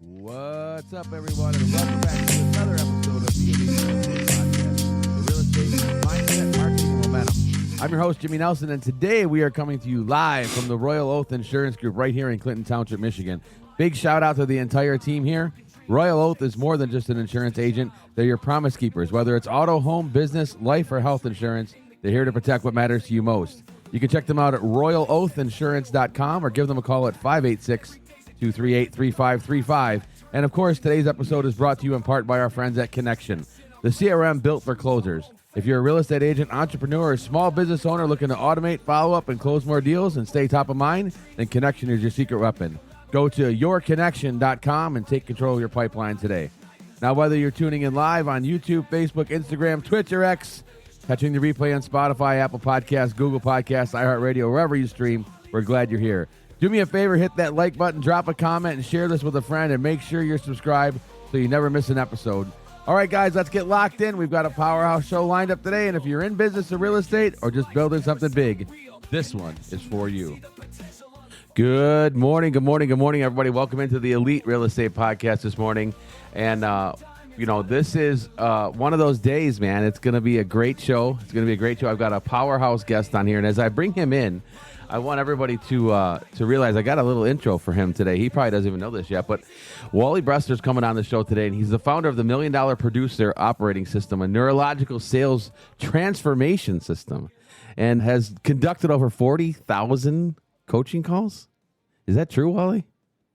What's up, everyone, and welcome back to another episode of the Elite Real Estate Podcast, the real estate mindset, marketing, and momentum. I'm your host, Jimmy Nelson, and today we are coming to you live from the Royal Oath Insurance Group right here in Clinton Township, Michigan. Big shout out to the entire team here. Royal Oath is more than just an insurance agent. They're your promise keepers. Whether it's auto, home, business, life, or health insurance, they're here to protect what matters to you most. You can check them out at royaloathinsurance.com or give them a call at 586-238-3535. And of course, today's episode is brought to you in part by our friends at Connection, the CRM built for closers. If you're a real estate agent, entrepreneur, or small business owner looking to automate, follow up, and close more deals and stay top of mind, then Connection is your secret weapon. Go to yourconnection.com and take control of your pipeline today. Now, whether you're tuning in live on YouTube, Facebook, Instagram, Twitch, or X, catching the replay on Spotify, Apple Podcasts, Google Podcasts, iHeart Radio, wherever you stream, we're glad you're here. Do me a favor, hit that like button, drop a comment, and share this with a friend, and make sure you're subscribed so you never miss an episode. All right, guys, let's get locked in. We've got a powerhouse show lined up today, and if you're in business or real estate or just building something big, this one is for you. Good morning, everybody. Welcome into the Elite Real Estate Podcast this morning. And, this is one of those days, man. It's going to be a great show. I've got a powerhouse guest on here. And as I bring him in, I want everybody to realize I got a little intro for him today. He probably doesn't even know this yet, but Wally Bressler is coming on the show today, and he's the founder of the $1 Million Producer Operating System, a neurological sales transformation system, and has conducted over 40,000 coaching calls. Is that true, Wally?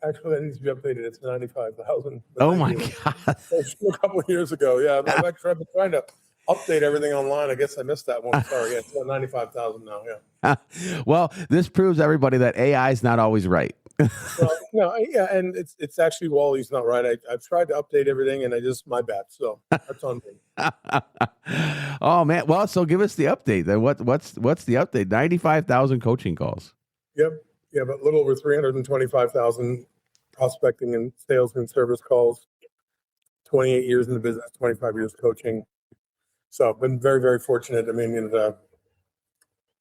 Actually, that needs to be updated. It's 95,000. Oh my God! A couple of years ago, yeah. I've been trying to update everything online. I guess I missed that one. Sorry, yeah, it's 95,000 now. Yeah. Well, this proves everybody that AI is not always right. And it's actually Wally's not right. I've tried to update everything, and my bad. So that's on me. Oh man! Well, so give us the update. Then what's the update? 95,000 coaching calls. Yep. Yeah, but a little over 325,000 prospecting and sales and service calls. 28 years in the business, 25 years coaching. So I've been very, very fortunate. I mean,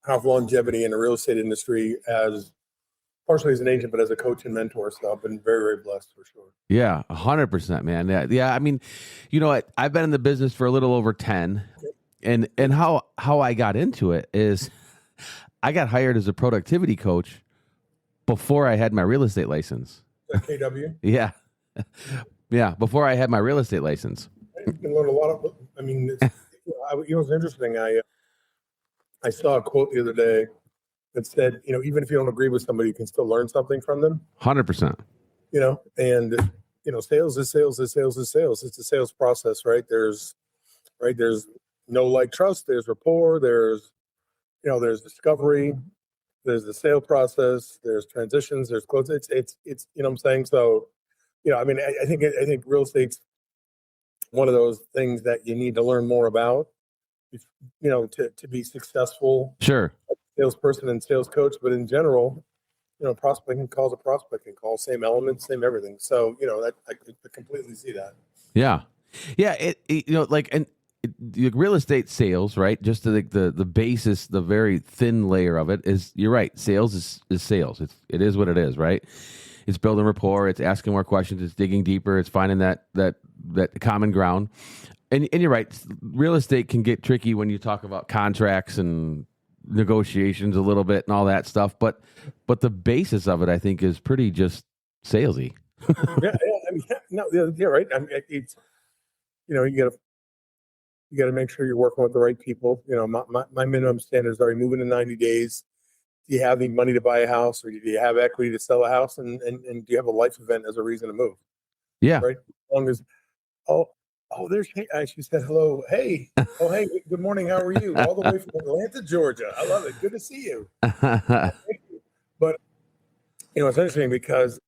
have longevity in the real estate industry partially as an agent, but as a coach and mentor. So I've been very, very blessed for sure. Yeah, 100%, man. Yeah. I mean, you know what? I've been in the business for a little over 10, and how I got into it is I got hired as a productivity coach before I had my real estate license. KW? Yeah. Yeah, before I had my real estate license. You can learn a lot of, it's interesting. I saw a quote the other day that said, even if you don't agree with somebody, you can still learn something from them. 100%. Sales is sales is sales is sales. It's a sales process, right? There's know, like, trust, there's rapport, there's discovery, there's the sale process, there's transitions, there's close. It's you know what I'm saying? So, I think real estate's one of those things that you need to learn more about, to be successful. Sure. Salesperson and sales coach, but in general, prospecting calls a prospecting call, same elements, same everything. So, I completely see that. Yeah. Yeah. The real estate sales, right? Just the basis, the very thin layer of it is, you're right. Sales is sales. It is what it is, right? It's building rapport. It's asking more questions. It's digging deeper. It's finding that common ground. And you're right. Real estate can get tricky when you talk about contracts and negotiations a little bit and all that stuff. But the basis of it, I think, is pretty just salesy. You're right. It's, you got to make sure you're working with the right people. My minimum standards are: moving in 90 days. Do you have the money to buy a house, or do you have equity to sell a house? And do you have a life event as a reason to move? Yeah. Right. As long as, there's, she said, hello. Hey. Oh, hey, good morning. How are you? All the way from Atlanta, Georgia. I love it. Good to see you. Thank you. But, it's interesting because,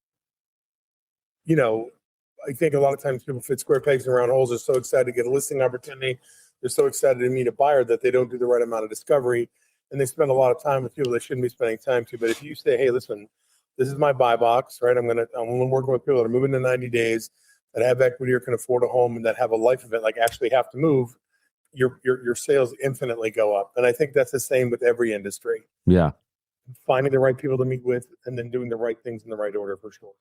I think a lot of times people fit square pegs in round holes. They're so excited to get a listing opportunity. They're so excited to meet a buyer that they don't do the right amount of discovery. And they spend a lot of time with people they shouldn't be spending time to. But if you say, hey, listen, this is my buy box, right? I'm working with people that are moving in 90 days, that have equity or can afford a home, and that have a life event, like actually have to move, your sales infinitely go up. And I think that's the same with every industry. Yeah. Finding the right people to meet with and then doing the right things in the right order, for sure.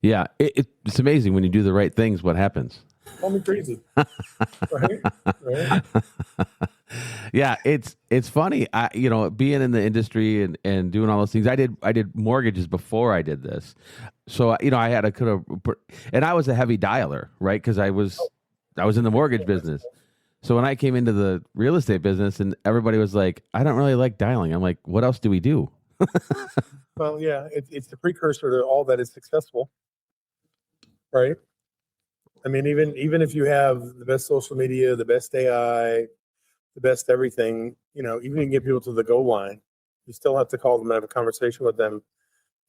Yeah. It's amazing when you do the right things, what happens. Call me crazy, right? Right? Yeah, it's funny. Being in the industry and doing all those things. I did mortgages before I did this, so I could have, and I was a heavy dialer, right? Because I was in the mortgage business. So when I came into the real estate business, and everybody was like, "I don't really like dialing," I'm like, "What else do we do?" Well, yeah, it's the precursor to all that is successful, right? I mean, even if you have the best social media, the best AI, the best everything, even if you can get people to the goal line, you still have to call them and have a conversation with them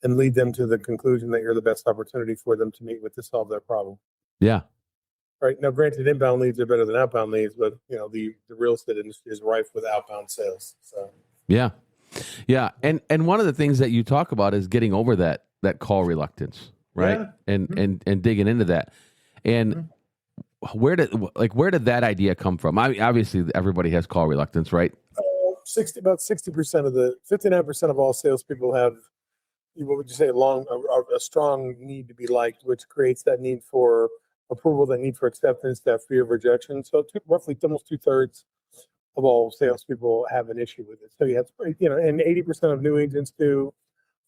and lead them to the conclusion that you're the best opportunity for them to meet with to solve their problem. Yeah, Right. Now, granted, inbound leads are better than outbound leads, but the real estate industry is rife with outbound sales. So yeah, yeah. And one of the things that you talk about is getting over that call reluctance, right? yeah. And digging into that. And where did that idea come from? I mean, obviously, everybody has call reluctance, right? 60% of 59% of all salespeople have, what would you say, a strong need to be liked, which creates that need for approval, that need for acceptance, that fear of rejection. So roughly almost 2/3 of all salespeople have an issue with it. So yeah, and 80% of new agents do,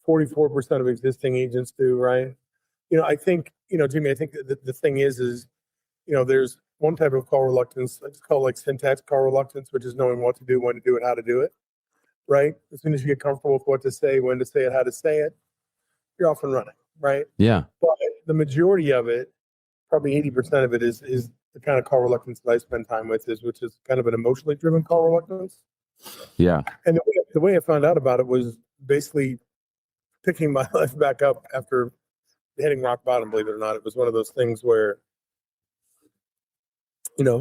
44% of existing agents do, right? I think, Jimmy, I think the thing is, there's one type of call reluctance. It's called like syntax call reluctance, which is knowing what to do, when to do it, how to do it, right? As soon as you get comfortable with what to say, when to say it, how to say it, you're off and running, right? Yeah, But the majority of it, probably 80% of it, is the kind of call reluctance that I spend time with, which is kind of an emotionally driven call reluctance. yeah, And the way I found out about it was basically picking my life back up after hitting rock bottom. Believe it or not, it was one of those things where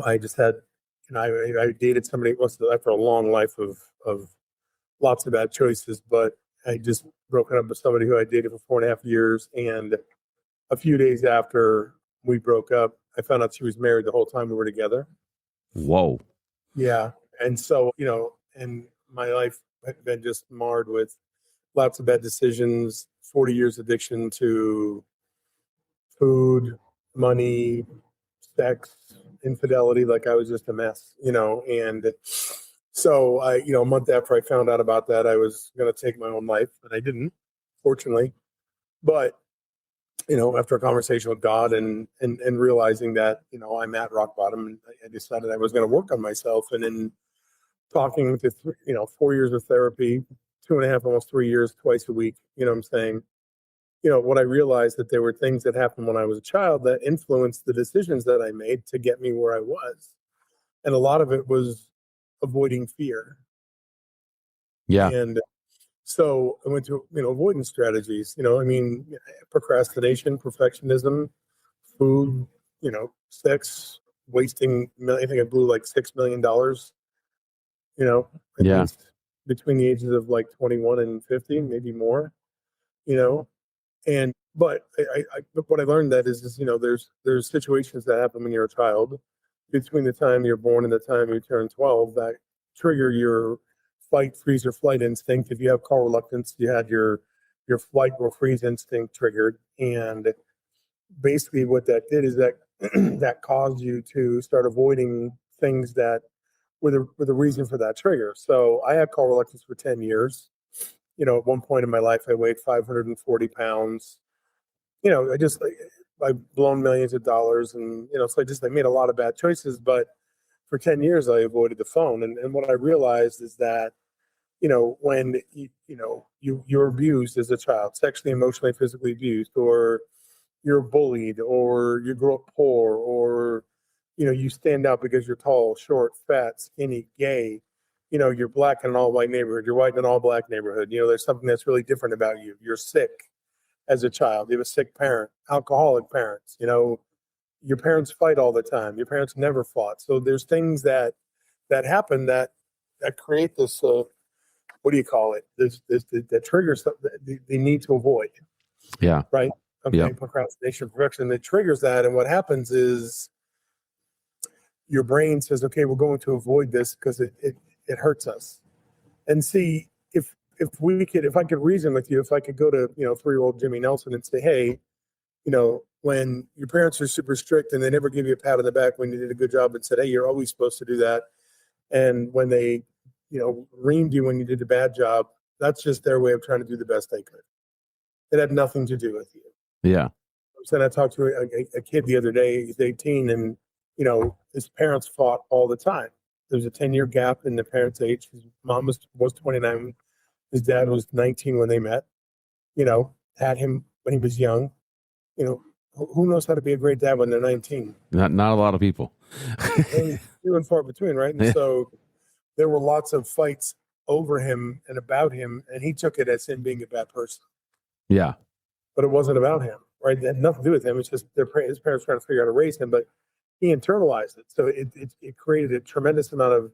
I just had, I dated somebody after a long life of lots of bad choices, but I just broken up with somebody who I dated for 4.5 years, and a few days after we broke up, I found out she was married the whole time we were together. whoa, Yeah, and so and my life had been just marred with lots of bad decisions, 40 years addiction to food, money, sex, infidelity. Like I was just a mess, and so a month after I found out about that, I was going to take my own life, and I didn't, fortunately. But, after a conversation with God and realizing that, I'm at rock bottom, and I decided I was going to work on myself. And in talking to, 4 years of therapy, 2.5, almost 3 years, twice a week, I'm saying, what I realized, that there were things that happened when I was a child that influenced the decisions that I made to get me where I was. And a lot of it was avoiding fear. yeah, And so I went to, avoidance strategies, procrastination, perfectionism, food, sex, wasting, I think I blew like $6 million, at yeah, least between the ages of like 21 and 50, maybe more, you know, but what I learned that is, there's situations that happen when you're a child between the time you're born and the time you turn 12 that trigger your fight, freeze, or flight instinct. If you have call reluctance, you had your flight or freeze instinct triggered, and basically what that did is that that caused you to start avoiding things that were the reason for that trigger. So I had call reluctance for 10 years. At one point in my life, I weighed 540 pounds. I've blown millions of dollars, and so I made a lot of bad choices. But for 10 years, I avoided the phone, and what I realized is that when you're abused as a child, sexually, emotionally, physically abused, or you're bullied, or you grow up poor, or you stand out because you're tall, short, fat, skinny, gay. You're black in an all white neighborhood, you're white in an all black neighborhood. There's something that's really different about you. You're sick as a child. You have a sick parent, alcoholic parents. Your parents fight all the time. Your parents never fought. So there's things that happen that create this. What do you call it? This that triggers they need to avoid. yeah, Right. Okay. yeah, Procrastination, perfection. That triggers that, and what happens is your brain says, "Okay, we're going to avoid this because it hurts us." And see, if I could reason with you, if I could go to 3-year-old Jimmy Nelson and say, "Hey, when your parents are super strict and they never give you a pat on the back when you did a good job and said, hey, you're always supposed to do that. And when they, reamed you when you did a bad job, that's just their way of trying to do the best they could. It had nothing to do with you. Yeah. So I talked to a kid the other day, he's 18, and, his parents fought all the time. There was a 10-year gap in the parents' age. His mom was 29. His dad was 19 when they met, had him when he was young. Who knows how to be a great dad when they're 19? Not a lot of people. Few and far between, right? And so there were lots of fights over him and about him, and he took it as him being a bad person. Yeah. But it wasn't about him, right? It had nothing to do with him. It's just his parents trying to figure out how to raise him, but he internalized it. So it created a tremendous amount of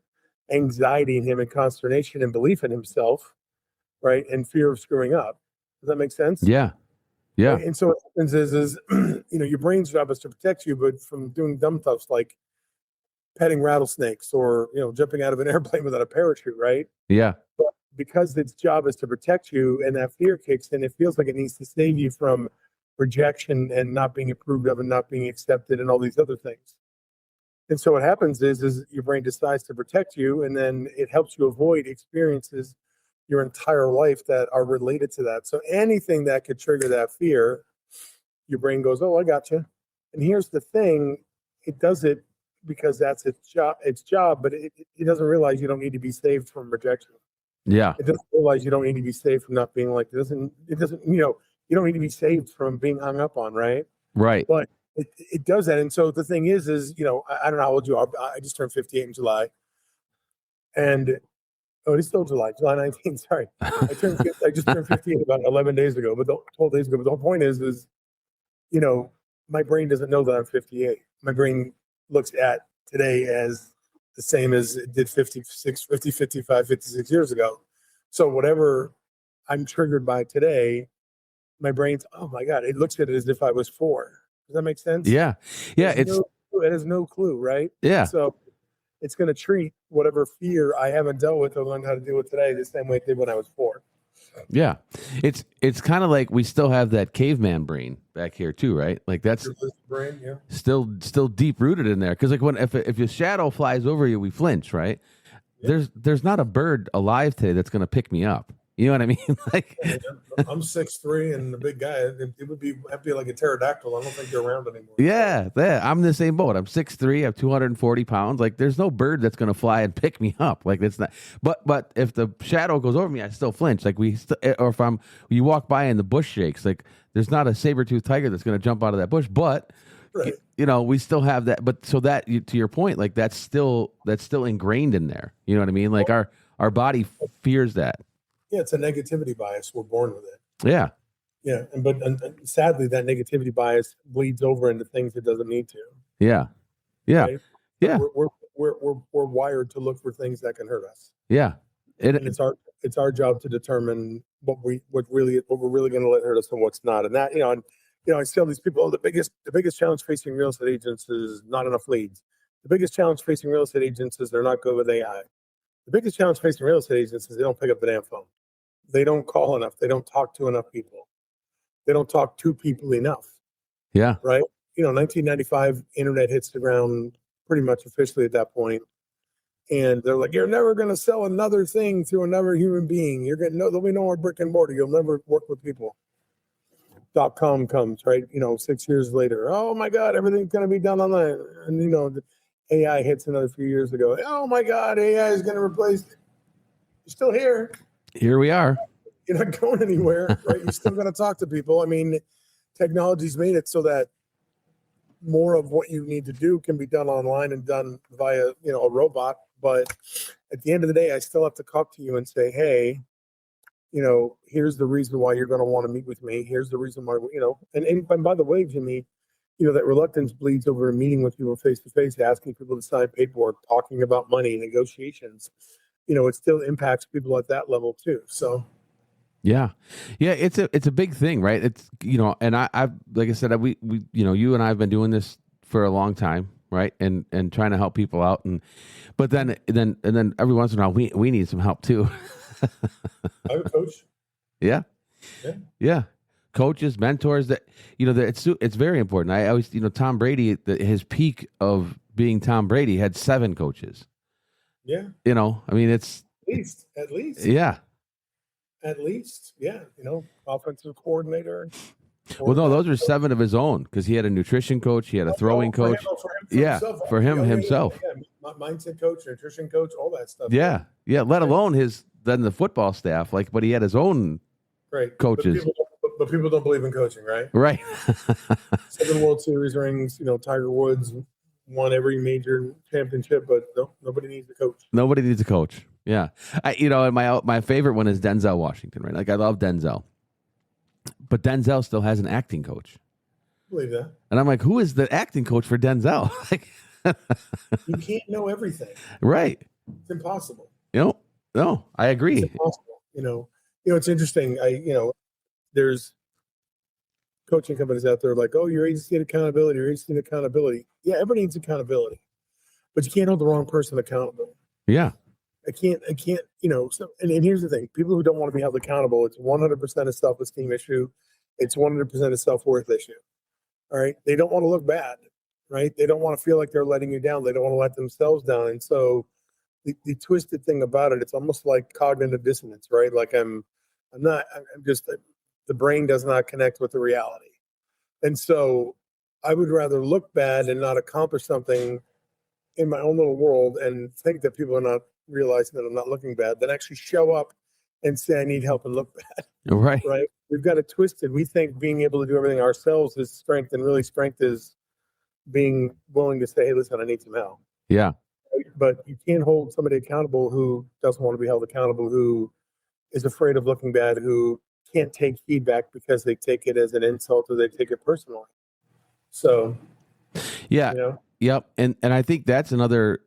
anxiety in him and consternation and belief in himself, right? And fear of screwing up. Does that make sense? Yeah. Yeah. Right? And so what happens is your brain's job is to protect you, but from doing dumb stuff like petting rattlesnakes or, jumping out of an airplane without a parachute, right? Yeah. But because its job is to protect you and that fear kicks in, it feels like it needs to save you from rejection and not being approved of and not being accepted and all these other things. And so what happens is your brain decides to protect you, and then it helps you avoid experiences your entire life that are related to that. So anything that could trigger that fear, your brain goes, oh, I got you. And here's the thing, it does it because that's its job, but it doesn't realize you don't need to be saved from rejection. Yeah. It doesn't realize you don't need to be saved from not being liked. It doesn't, you don't need to be saved from being hung up on, right? Right. But it does that. And so the thing is, I don't know how old you are. I just turned 58 in July. And, it's still July 19th. Sorry. I just turned 58 about 12 days ago. But the whole point is, my brain doesn't know that I'm 58. My brain looks at today as the same as it did 56 years ago. So whatever I'm triggered by today, my brain's, oh my God, it looks at it as if I was 4. Does that make sense? Yeah. Yeah. It has no clue, right? Yeah. So it's going to treat whatever fear I haven't dealt with or learned how to deal with today the same way it did when I was 4. Yeah. It's kind of like we still have that caveman brain back here too, right? Like that's brain, yeah. still deep rooted in there. Because like if your shadow flies over you, we flinch, right? Yeah. There's not a bird alive today that's going to pick me up. You know what I mean? Like I'm 6'3" and the big guy. It would be like a pterodactyl. I don't think they're around anymore. Yeah, I'm in the same boat. I'm 6'3", I have 240 pounds. Like there's no bird that's gonna fly and pick me up. Like that's not. But if the shadow goes over me, I still flinch. Like or if you walk by and the bush shakes, like there's not a saber-toothed tiger that's gonna jump out of that bush. But right. We still have that. But so that to your point, like that's still ingrained in there. You know what I mean? Like our body fears that. Yeah, it's a negativity bias. We're born with it. Yeah. Yeah, but sadly, that negativity bias bleeds over into things it doesn't need to. Yeah. Yeah. Right? Yeah. We're wired to look for things that can hurt us. Yeah. And it's our job to determine what we're really going to let hurt us and what's not. And that I tell these people, the biggest challenge facing real estate agents is not enough leads. The biggest challenge facing real estate agents is they're not good with AI. The biggest challenge facing real estate agents is they don't pick up the damn phone. They don't call enough. They don't talk to enough people. They don't talk to people enough. Yeah. Right? 1995, internet hits the ground pretty much officially at that point. And they're like, you're never going to sell another thing to another human being. There'll be no more brick and mortar. You'll never work with people. .com comes, right? 6 years later. Oh my God, everything's going to be done online. And, the AI hits another few years ago. Oh my God, AI is going to replace it. You're still here. Here we are. You're not going anywhere, right? You're still going to talk to people. I mean, technology's made it so that more of what you need to do can be done online and done via, a robot. But at the end of the day, I still have to talk to you and say, hey, here's the reason why you're going to want to meet with me. Here's the reason why, and by the way, Jimmy, that reluctance bleeds over a meeting with people face to face, asking people to sign paperwork, talking about money, negotiations. It still impacts people at that level too. So, yeah, it's a big thing, right? It's and I've like I said, we you and I have been doing this for a long time, right? And trying to help people out, but then every once in a while we need some help too. I'm a coach. Yeah. coaches, mentors that, it's very important. I always, Tom Brady, his peak of being Tom Brady had 7 coaches. Yeah. I mean, it's At least. Yeah. At least. Yeah. Offensive coordinator. Well, no, those are 7 of his own because he had a nutrition coach, he had a throwing coach. For him himself. Mindset coach, nutrition coach, all that stuff. Yeah. Yeah. Let alone then the football staff, but he had his own coaches. But people don't believe in coaching, right? Right. 7 World Series rings, Tiger Woods won every major championship, but nobody needs a coach. Nobody needs a coach. Yeah. And my favorite one is Denzel Washington, right? Like, I love Denzel. But Denzel still has an acting coach. I believe that. And I'm like, who is the acting coach for Denzel? You can't know everything. Right. It's impossible. No, I agree. It's impossible. It's interesting. There's coaching companies out there like, oh, your agency need accountability. Yeah, everybody needs accountability. But you can't hold the wrong person accountable. Yeah. I can't, and here's the thing. People who don't want to be held accountable, it's 100% a self-esteem issue. It's 100% a self-worth issue. All right. They don't want to look bad, right? They don't want to feel like they're letting you down. They don't want to let themselves down. And so the twisted thing about it, it's almost like cognitive dissonance, right? Like I'm just, the brain does not connect with the reality. And so I would rather look bad and not accomplish something in my own little world and think that people are not realizing that I'm not looking bad, than actually show up and say I need help and look bad. Right. Right. We've got it twisted. We think being able to do everything ourselves is strength, and really strength is being willing to say, hey, listen, I need some help. Yeah. But you can't hold somebody accountable who doesn't want to be held accountable, who is afraid of looking bad, who can't take feedback because they take it as an insult or they take it personally. So, yeah. Yep. And I think that's another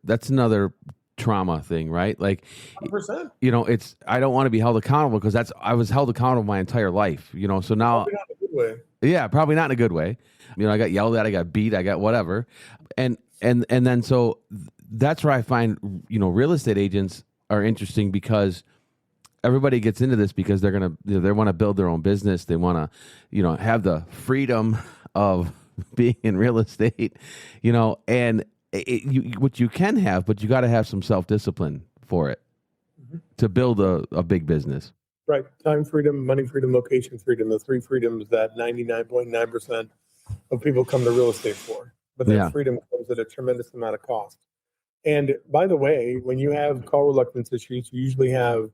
trauma thing, right? Like, 100%. I don't want to be held accountable because I was held accountable my entire life, so now, probably not in a good way. Yeah, probably not in a good way. I got yelled at, I got beat, I got whatever. And then, so that's where I find, real estate agents are interesting because everybody gets into this because they're going to, they want to build their own business. They want to, have the freedom of being in real estate, and what you can have, but you got to have some self-discipline for it to build a big business. Right. Time freedom, money freedom, location freedom, the 3 freedoms that 99.9% of people come to real estate for. But that freedom comes at a tremendous amount of cost. And by the way, when you have call reluctance issues, you usually have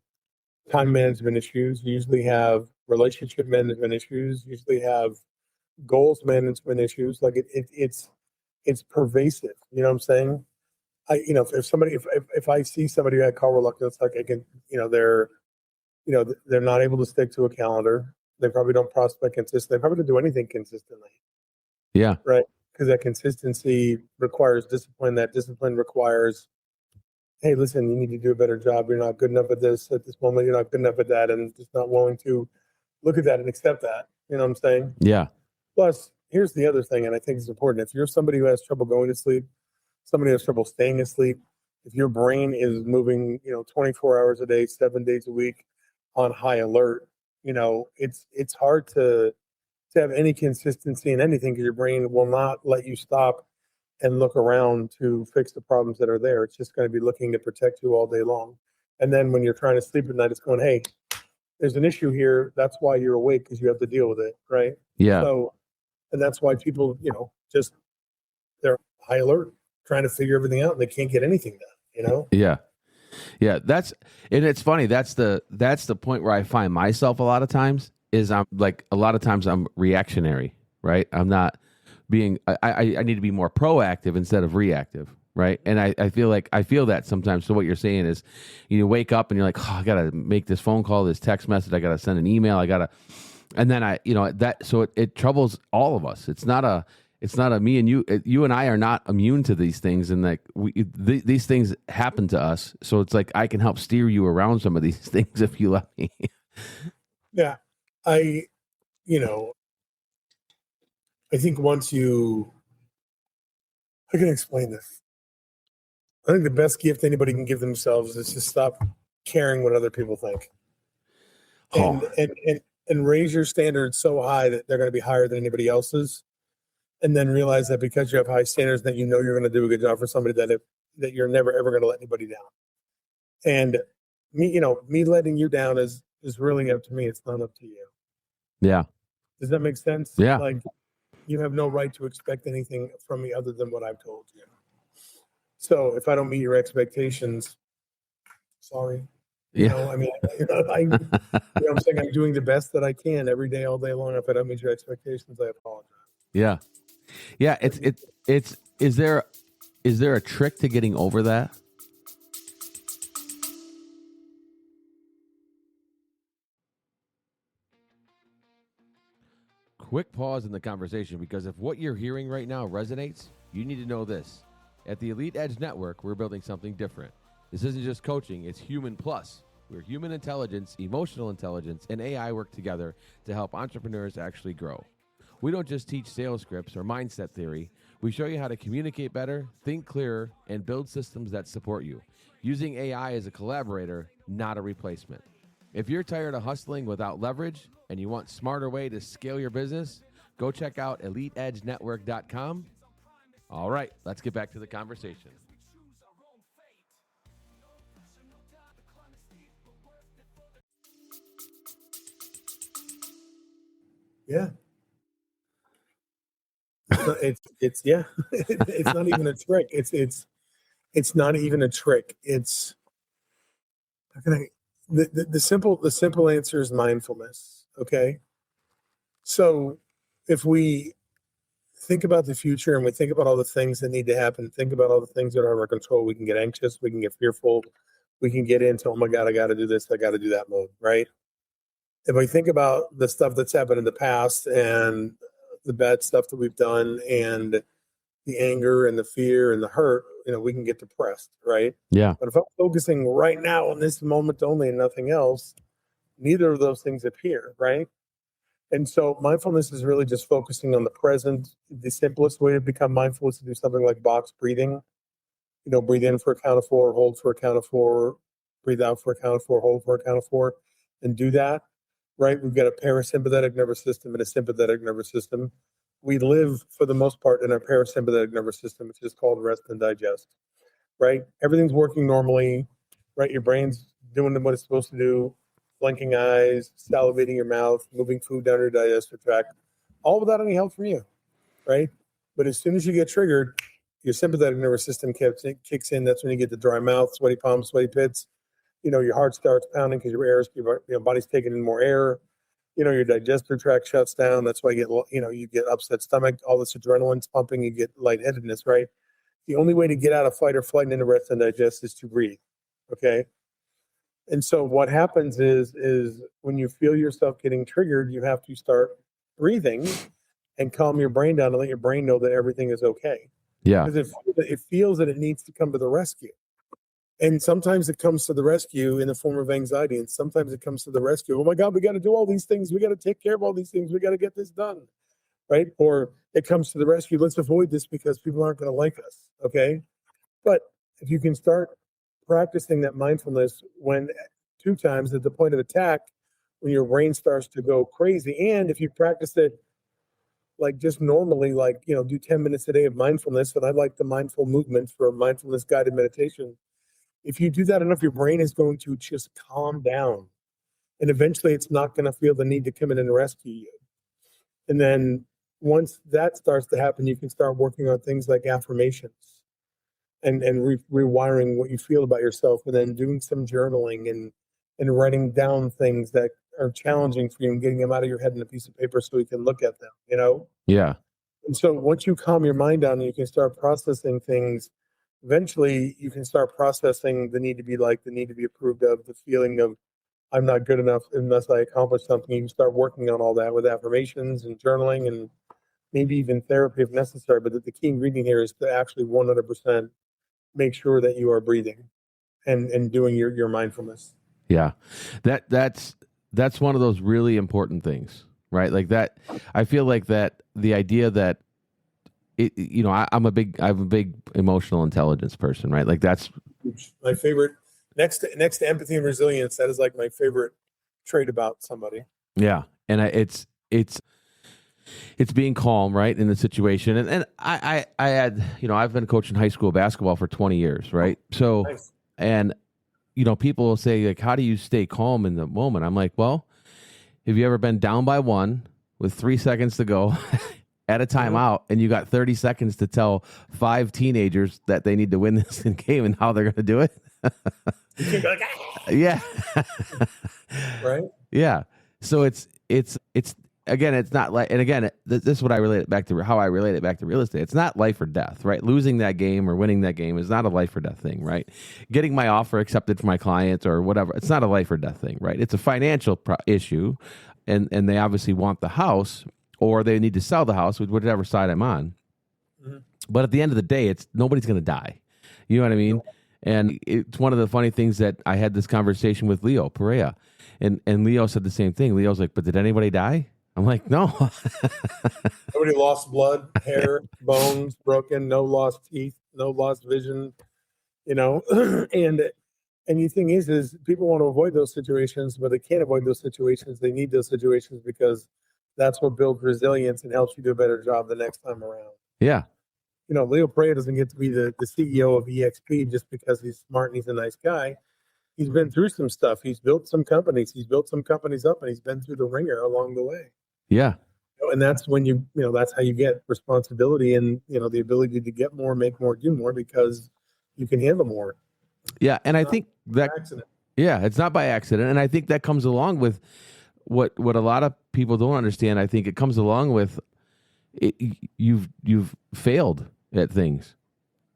time management issues, you usually have relationship management issues, you usually have goals management issues. Like it's pervasive. You know what I'm saying? If I see somebody who had call reluctance, like I can, they're not able to stick to a calendar. They probably don't prospect consistently. They probably don't do anything consistently. Yeah. Right. Because that consistency requires discipline. That discipline requires, hey, listen, you need to do a better job. You're not good enough at this at this moment. You're not good enough at that. And just not willing to look at that and accept that. You know what I'm saying? Yeah. Plus, here's the other thing, and I think it's important. If you're somebody who has trouble going to sleep, somebody who has trouble staying asleep, if your brain is moving, 24 hours a day, 7 days a week on high alert, it's hard to have any consistency in anything because your brain will not let you stop and look around to fix the problems that are there. It's just going to be looking to protect you all day long. And then when you're trying to sleep at night, it's going, hey, there's an issue here. That's why you're awake, because you have to deal with it, right? Yeah. So, and that's why people, just they're high alert, trying to figure everything out, and they can't get anything done, Yeah. Yeah. And it's funny. That's the point where I find myself a lot of times is I'm reactionary, right? I'm not being, I need to be more proactive instead of reactive. Right. And I feel that sometimes. So what you're saying is you wake up and you're like, oh, I got to make this phone call, this text message. I got to send an email. And then so it troubles all of us. It's not a me and you and I are not immune to these things. And like these things happen to us. So it's like, I can help steer you around some of these things if you let me. Yeah. I think I can explain this. I think the best gift anybody can give themselves is to stop caring what other people think. And and raise your standards so high that they're going to be higher than anybody else's. And then realize that because you have high standards, that you're going to do a good job for somebody, that you're never ever going to let anybody down. And me letting you down is really up to me. It's not up to you. Yeah. Does that make sense? Yeah. Like, you have no right to expect anything from me other than what I've told you. So if I don't meet your expectations, sorry. Yeah. I'm saying I'm doing the best that I can every day, all day long. If I don't meet your expectations, I apologize. Yeah. Yeah. Is there a trick to getting over that? Quick pause in the conversation, because if what you're hearing right now resonates, you need to know this. At the Elite Edge Network, we're building something different. This isn't just coaching, it's human plus. Where human intelligence, emotional intelligence, and AI work together to help entrepreneurs actually grow. We don't just teach sales scripts or mindset theory. We show you how to communicate better, think clearer, and build systems that support you, using AI as a collaborator, not a replacement. If you're tired of hustling without leverage and you want a smarter way to scale your business, go check out EliteEdgeNetwork.com. All right, let's get back to the conversation. Yeah. It's not even a trick. It's not even a trick. It's the simple answer is mindfulness. Okay. So if we think about the future and we think about all the things that need to happen, think about all the things that are out of our control, we can get anxious, we can get fearful, we can get into, oh my God, I got to do this, I got to do that mode, right? If I think about the stuff that's happened in the past and the bad stuff that we've done and the anger and the fear and the hurt, we can get depressed, right? Yeah. But if I'm focusing right now on this moment only and nothing else, neither of those things appear, right? And so mindfulness is really just focusing on the present. The simplest way to become mindful is to do something like box breathing. Breathe in for a count of 4, hold for a count of 4, breathe out for a count of 4, hold for a count of 4, and do that, right? We've got a parasympathetic nervous system and a sympathetic nervous system. We live, for the most part, in our parasympathetic nervous system, which is called rest and digest, right? Everything's working normally, right? Your brain's doing what it's supposed to do, blinking eyes, salivating your mouth, moving food down your digestive tract, all without any help from you, right? But as soon as you get triggered, your sympathetic nervous system kicks in. That's when you get the dry mouth, sweaty palms, sweaty pits. Your heart starts pounding because your body's taking in more air. Your digestive tract shuts down. That's why you get upset stomach, all this adrenaline's pumping, you get lightheadedness, right? The only way to get out of fight or flight and into rest and digest is to breathe, okay? And so what happens is when you feel yourself getting triggered, you have to start breathing and calm your brain down and let your brain know that everything is okay. Yeah. Because it feels that it needs to come to the rescue. And sometimes it comes to the rescue in the form of anxiety. And sometimes it comes to the rescue. Oh my God, we got to do all these things. We got to take care of all these things. We got to get this done. Right? Or it comes to the rescue. Let's avoid this because people aren't going to like us. Okay. But if you can start practicing that mindfulness 2 times at the point of attack, when your brain starts to go crazy, and if you practice it like just normally, do 10 minutes a day of mindfulness, and I like the mindful movement for mindfulness guided meditation. If you do that enough, your brain is going to just calm down, and eventually it's not going to feel the need to come in and rescue you. And then once that starts to happen, you can start working on things like affirmations and rewiring what you feel about yourself, and then doing some journaling and writing down things that are challenging for you and getting them out of your head on a piece of paper so you can look at them, Yeah. And so once you calm your mind down and you can start processing things, eventually you can start processing the need to be liked, the need to be approved of, the feeling of I'm not good enough unless I accomplish something. You can start working on all that with affirmations and journaling and maybe even therapy if necessary. But the key ingredient here is to actually 100% make sure that you are breathing and doing your mindfulness. Yeah. That's one of those really important things, right? Like that, I feel like that the idea that I'm a big emotional intelligence person, right? Like that's my favorite next to empathy and resilience. That is like my favorite trait about somebody. Yeah. And it's being calm, right, in the situation. And I had, I've been coaching high school basketball for 20 years, right? So, Nice. and, people will say, like, how do you stay calm in the moment? I'm like, well, have you ever been down by one with 3 seconds to go at a timeout, and you got 30 seconds to tell 5 teenagers that they need to win this game and how they're going to do it? You can be like, ah! Yeah. Right? Yeah. So it's again, it's not like, and again, this is what I relate it back to, how I relate it back to real estate. It's not life or death, right? Losing that game or winning that game is not a life or death thing, right? Getting my offer accepted for my client or whatever, it's not a life or death thing, right? It's a financial issue, and they obviously want the house, or they need to sell the house with whatever side I'm on. Mm-hmm. But at the end of the day, nobody's going to die. You know what I mean? No. And it's one of the funny things that I had this conversation with Leo Perea, and Leo said the same thing. Leo's like, but did anybody die? I'm like, no. Nobody lost blood, hair, bones broken, no lost teeth, no lost vision, and the thing is people want to avoid those situations, but they can't avoid those situations. They need those situations because that's what builds resilience and helps you do a better job the next time around. Yeah. Leo Perea doesn't get to be the CEO of EXP just because he's smart and he's a nice guy. He's been through some stuff. He's built some companies. He's built some companies up, and he's been through the ringer along the way. Yeah. And that's when that's how you get responsibility and, the ability to get more, make more, do more, because you can handle more. Yeah. And I think that, it's not by accident. And I think that comes along with what a lot of people don't understand. I think it comes along with it, you've failed at things.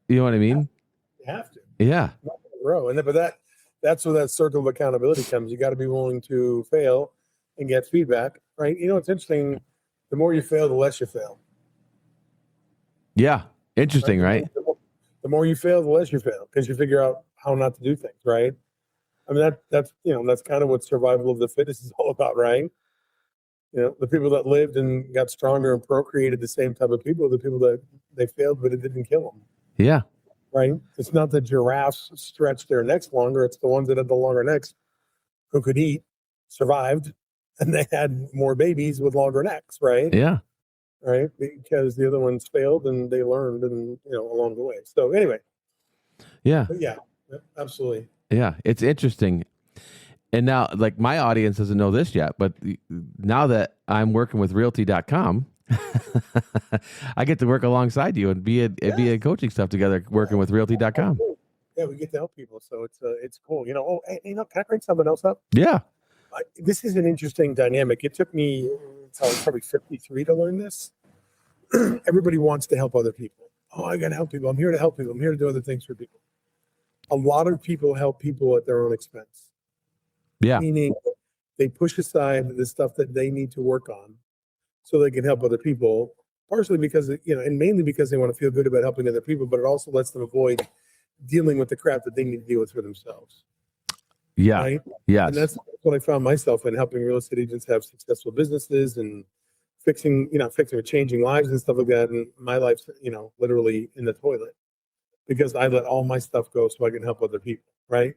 You know what I mean? You have to. Yeah. Grow. But that's where that circle of accountability comes. You got to be willing to fail and get feedback, right? It's interesting. The more you fail, the less you fail. Yeah. Interesting, right? The more you fail, the less you fail, because you figure out how not to do things, right? I mean, that's kind of what survival of the fittest is all about, right? The people that lived and got stronger and procreated the same type of people, the people that they failed, but it didn't kill them. Yeah. Right? It's not the giraffes stretched their necks longer. It's the ones that had the longer necks who could eat, survived, and they had more babies with longer necks, right? Yeah. Right? Because the other ones failed and they learned and, along the way. So anyway. Yeah. But yeah, absolutely. Yeah. It's interesting. And now, like, my audience doesn't know this yet, but now that I'm working with realty.com, I get to work alongside you and be a coaching stuff together, working with realty.com. Yeah, we get to help people. So it's cool. Can I bring something else up? Yeah. This is an interesting dynamic. It took me until I was probably 53 to learn this. Everybody wants to help other people. Oh, I got to help people. I'm here to help people. I'm here to do other things for people. A lot of people help people at their own expense. Yeah. Meaning they push aside the stuff that they need to work on so they can help other people, partially because, and mainly because they want to feel good about helping other people, but it also lets them avoid dealing with the crap that they need to deal with for themselves. Yeah. Right? Yes. And that's what I found myself in, helping real estate agents have successful businesses and fixing or changing lives and stuff like that. And my life's, literally in the toilet because I let all my stuff go so I can help other people. Right.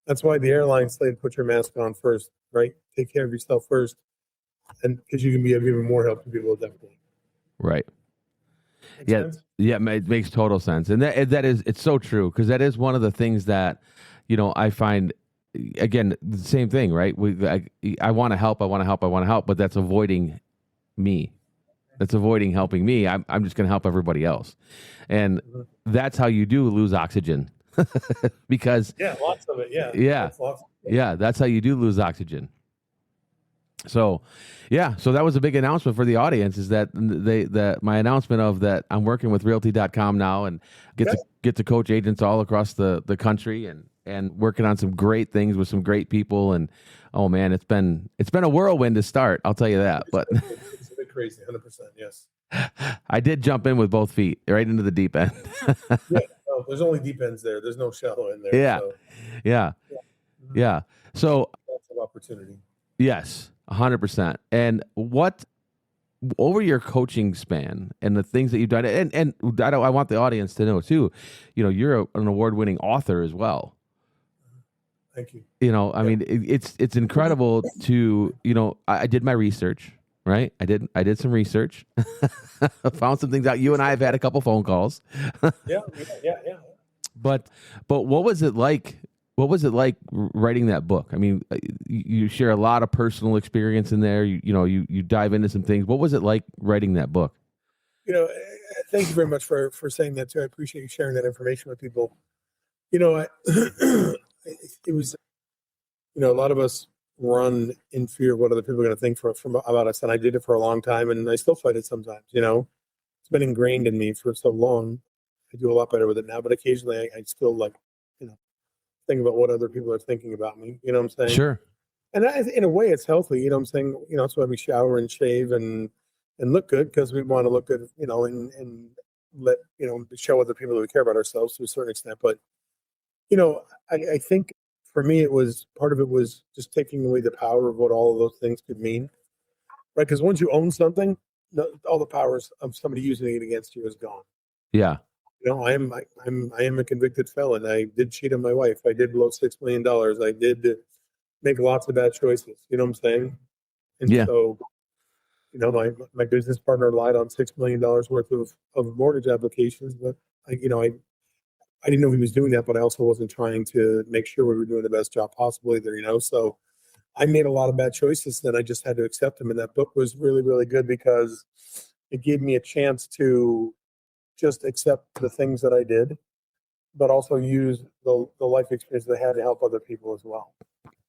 That's why the airlines say put your mask on first, right? Take care of yourself first. And because you can be of even more help to people at that point. Right. Makes sense? Yeah, it makes total sense. And that is, it's so true, because that is one of the things that, I find, again, the same thing, right? I want to help, but that's avoiding me. That's avoiding helping me. I'm just going to help everybody else. And that's how you do lose oxygen. Because lots of it. That's how you do lose oxygen. So that was a big announcement for the audience, is that my announcement of that I'm working with realty.com now and get to coach agents all across the country and working on some great things with some great people. And oh man, it's been a whirlwind to start, I'll tell you that. But it's a bit crazy. 100%. Yes. I did jump in with both feet right into the deep end. There's only deep ends there. There's no shallow in there. Yeah. So lots of opportunity. Yes, 100%. And what, over your coaching span and the things that you've done, and I want the audience to know too, you're an award-winning author as well. Thank you. I mean, it's incredible to, I did my research, right? I did some research, found some things out. You and I have had a couple phone calls. Yeah. But what was it like? What was it like writing that book? I mean, you share a lot of personal experience in there. You dive into some things. What was it like writing that book? Thank you very much for saying that too. I appreciate you sharing that information with people. It was, a lot of us run in fear of what other people are going to think about us. And I did it for a long time, and I still fight it sometimes. It's been ingrained in me for so long. I do a lot better with it now, but occasionally I still think about what other people are thinking about me. You know what I'm saying? Sure. And in a way, it's healthy. You know what I'm saying? That's why we shower and shave and look good, because we want to look good, and let, show other people that we care about ourselves to a certain extent. But, I think for me, part of it was just taking away the power of what all of those things could mean. Right. Because once you own something, all the powers of somebody using it against you is gone. Yeah. I am a convicted felon. I did cheat on my wife. I did blow $6 million. I did make lots of bad choices. You know what I'm saying? And so, my business partner lied on $6 million worth of mortgage applications, but I didn't know he was doing that, but I also wasn't trying to make sure we were doing the best job possible either. So I made a lot of bad choices, and I just had to accept them. And that book was really, really good because it gave me a chance to just accept the things that I did, but also use the life experience that I had to help other people as well.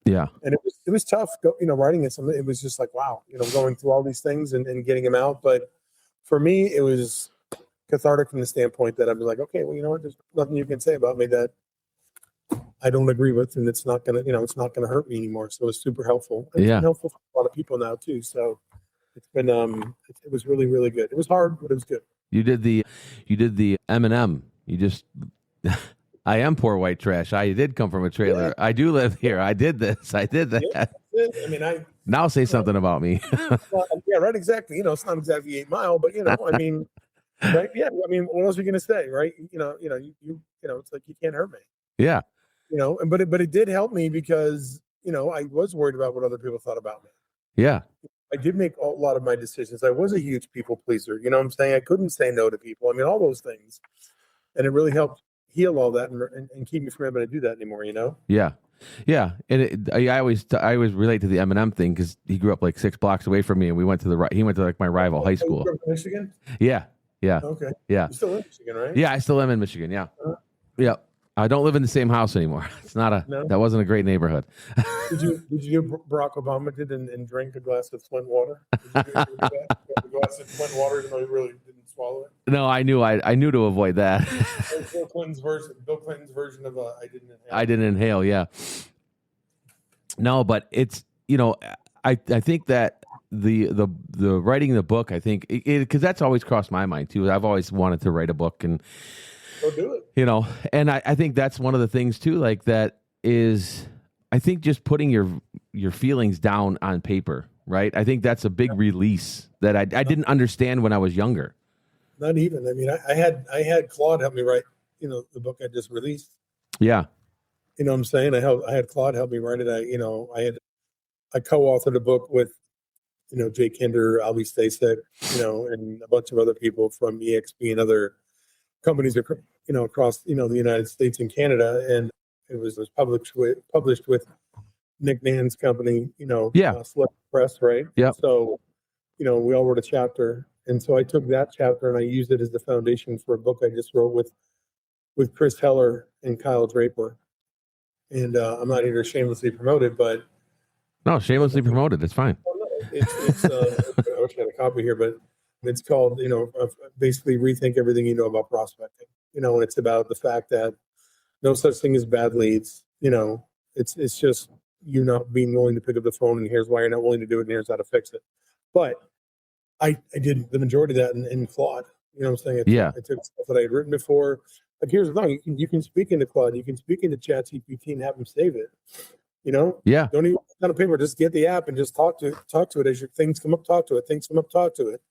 Yeah. And it was tough, writing it. It was just like, wow, going through all these things and getting them out. But for me, it was cathartic from the standpoint that I was like, okay, well, you know what? There's nothing you can say about me that I don't agree with, and it's not gonna hurt me anymore. So it's super helpful. It's been helpful for a lot of people now too. So it's been it was really, really good. It was hard, but it was good. You did the M&M. You just, I am poor white trash. I did come from a trailer. Yeah. I do live here. I did this. I did that. Yeah, I mean, now say something about me. Well, yeah, right. Exactly. It's not exactly 8 Mile, but I mean, right? Yeah. I mean, what else are you gonna say, right? It's like, you can't hurt me. Yeah. But it did help me because I was worried about what other people thought about me. Yeah. I did make a lot of my decisions. I was a huge people pleaser. You know what I'm saying? I couldn't say no to people. I mean, all those things. And it really helped heal all that and keep me from having to do that anymore, Yeah. Yeah. And I always relate to the M&M thing because he grew up like 6 blocks away from me, and he went to like my rival high school. Michigan? Yeah. Yeah. Okay. Yeah. You're still in Michigan, right? Yeah, I still am in Michigan. Yeah. Yeah. I don't live in the same house anymore. It's not that wasn't a great neighborhood. Did you do Barack Obama did and drink a glass of Flint water? Did you do that? A glass of Flint water, even though he really didn't swallow it? No, I knew to avoid that. Bill Clinton's version of I didn't inhale. I didn't inhale, yeah. No, but it's I think that the writing the book, I think because that's always crossed my mind too. I've always wanted to write a book, and go do it. And I think that's one of the things too, like that is, I think just putting your feelings down on paper, right? I think that's a big release that I didn't understand when I was younger. Not even. I mean, I had Claude help me write, the book I just released. Yeah. You know what I'm saying? I had Claude help me write it. I co-authored a book with, Jay Kinder, Albie Stasek, and a bunch of other people from EXP and other companies, across, the United States and Canada. And it was published with Nick Nann's company, Select Press, right? Yeah. So, we all wrote a chapter. And so I took that chapter and I used it as the foundation for a book I just wrote with Chris Heller and Kyle Draper. And I'm not here to shamelessly promote it, but no, shamelessly promoted. It's fine. It's I wish I had a copy here, but it's called, basically Rethink Everything You Know About Prospecting. And it's about the fact that no such thing as bad leads. It's just you not being willing to pick up the phone, and here's why you're not willing to do it, and here's how to fix it. But I did the majority of that in Claude. You know what I'm saying? I took stuff that I had written before. Like, here's the thing: you can speak into Claude, you can speak into ChatGPT and have them save it. Yeah. Don't even on a paper. Just get the app and just talk to it as your things come up. Talk to it. Things come up. Talk to it.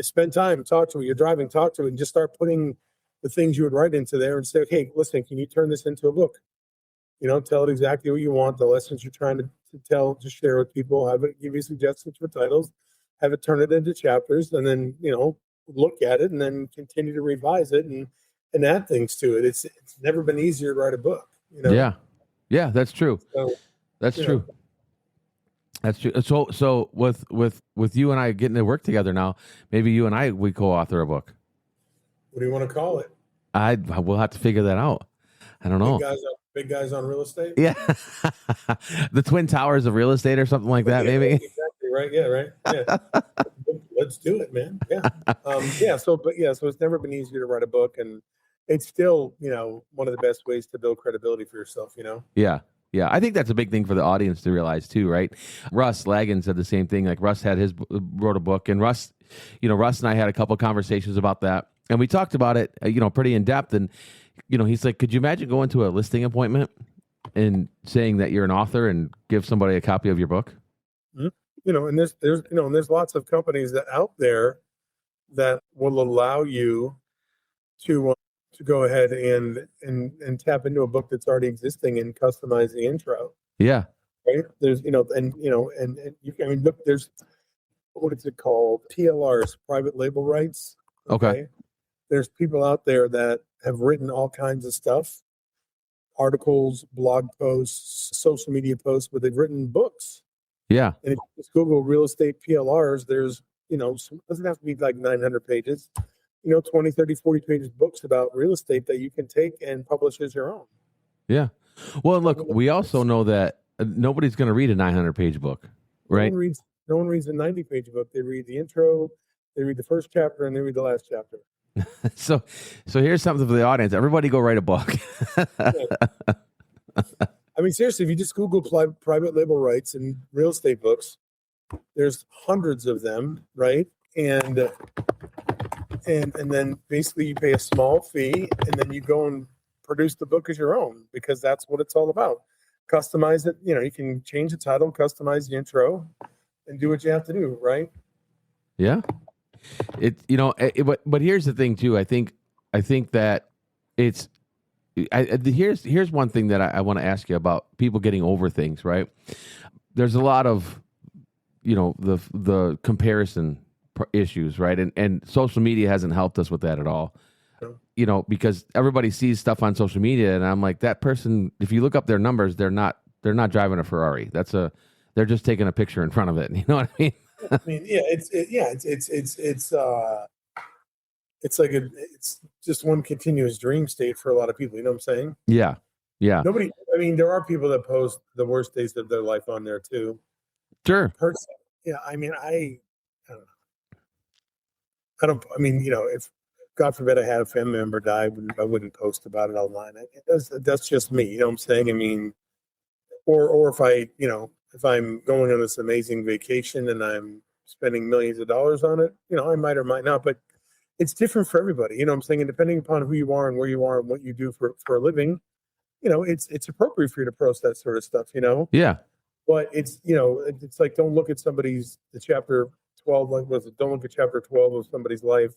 Spend time. Talk to it. You're driving. Talk to it, and just start putting the things you would write into there and say, "Hey, listen, can you turn this into a book?" Tell it exactly what you want, the lessons you're trying to tell, to share with people, have it give you suggestions for titles, have it turn it into chapters, and then, look at it and then continue to revise it and add things to it. It's never been easier to write a book, Yeah. Yeah, that's true. So, That's true. That's true. So with you and I getting to work together now, maybe you and we co-author a book. What do you want to call it? We'll have to figure that out. I don't know. Big guys on real estate? Yeah. The Twin Towers of real estate or something like that, maybe. Exactly, right. Yeah, right. Yeah. Let's do it, man. Yeah. So it's never been easier to write a book, and it's still, one of the best ways to build credibility for yourself, Yeah. Yeah, I think that's a big thing for the audience to realize too, right? Russ Lagan said the same thing. Like Russ wrote a book, and Russ and I had a couple conversations about that, and we talked about it, pretty in depth. And he's like, could you imagine going to a listing appointment and saying that you're an author and give somebody a copy of your book? Mm-hmm. And there's lots of companies that out there that will allow you to go ahead and tap into a book that's already existing and customize the intro. Yeah. Right. There's, and you can look, there's, what is it called? PLRs, private label rights. Okay. There's people out there that have written all kinds of stuff, articles, blog posts, social media posts, but they've written books. Yeah. And if you just Google real estate PLRs, there's, it doesn't have to be like 900 pages. 20, 30, 40 pages books about real estate that you can take and publish as your own. Yeah. Well, look, we also know that nobody's going to read a 900-page book, right? No one reads a 90-page book. They read the intro, they read the first chapter, and they read the last chapter. So here's something for the audience. Everybody go write a book. I mean, seriously, if you just Google private label rights and real estate books, there's hundreds of them, right? And then basically you pay a small fee, and then you go and produce the book as your own, because that's what it's all about. Customize it. You can change the title, customize the intro, and do what you have to do, right? Yeah. But here's the thing too. I think that here's one thing that I want to ask you about people getting over things, right? There's a lot of, the comparison issues, right? And social media hasn't helped us with that at all. No. Because everybody sees stuff on social media, and I'm like, that person, if you look up their numbers, they're not driving a Ferrari. They're just taking a picture in front of it. You know what I mean? I mean, yeah, it's like it's just one continuous dream state for a lot of people. You know what I'm saying? Yeah. Yeah. There are people that post the worst days of their life on there too. Sure. Yeah. I mean, I don't, if God forbid I had a family member die, I wouldn't post about it online. That's just me. You know what I'm saying? I mean, or if I'm going on this amazing vacation and I'm spending millions of dollars on it, I might or might not, but it's different for everybody. You know what I'm saying? And depending upon who you are and where you are and what you do for a living, it's appropriate for you to post that sort of stuff, Yeah. But it's like, don't look at the chapter 12, don't look at chapter 12 of somebody's life,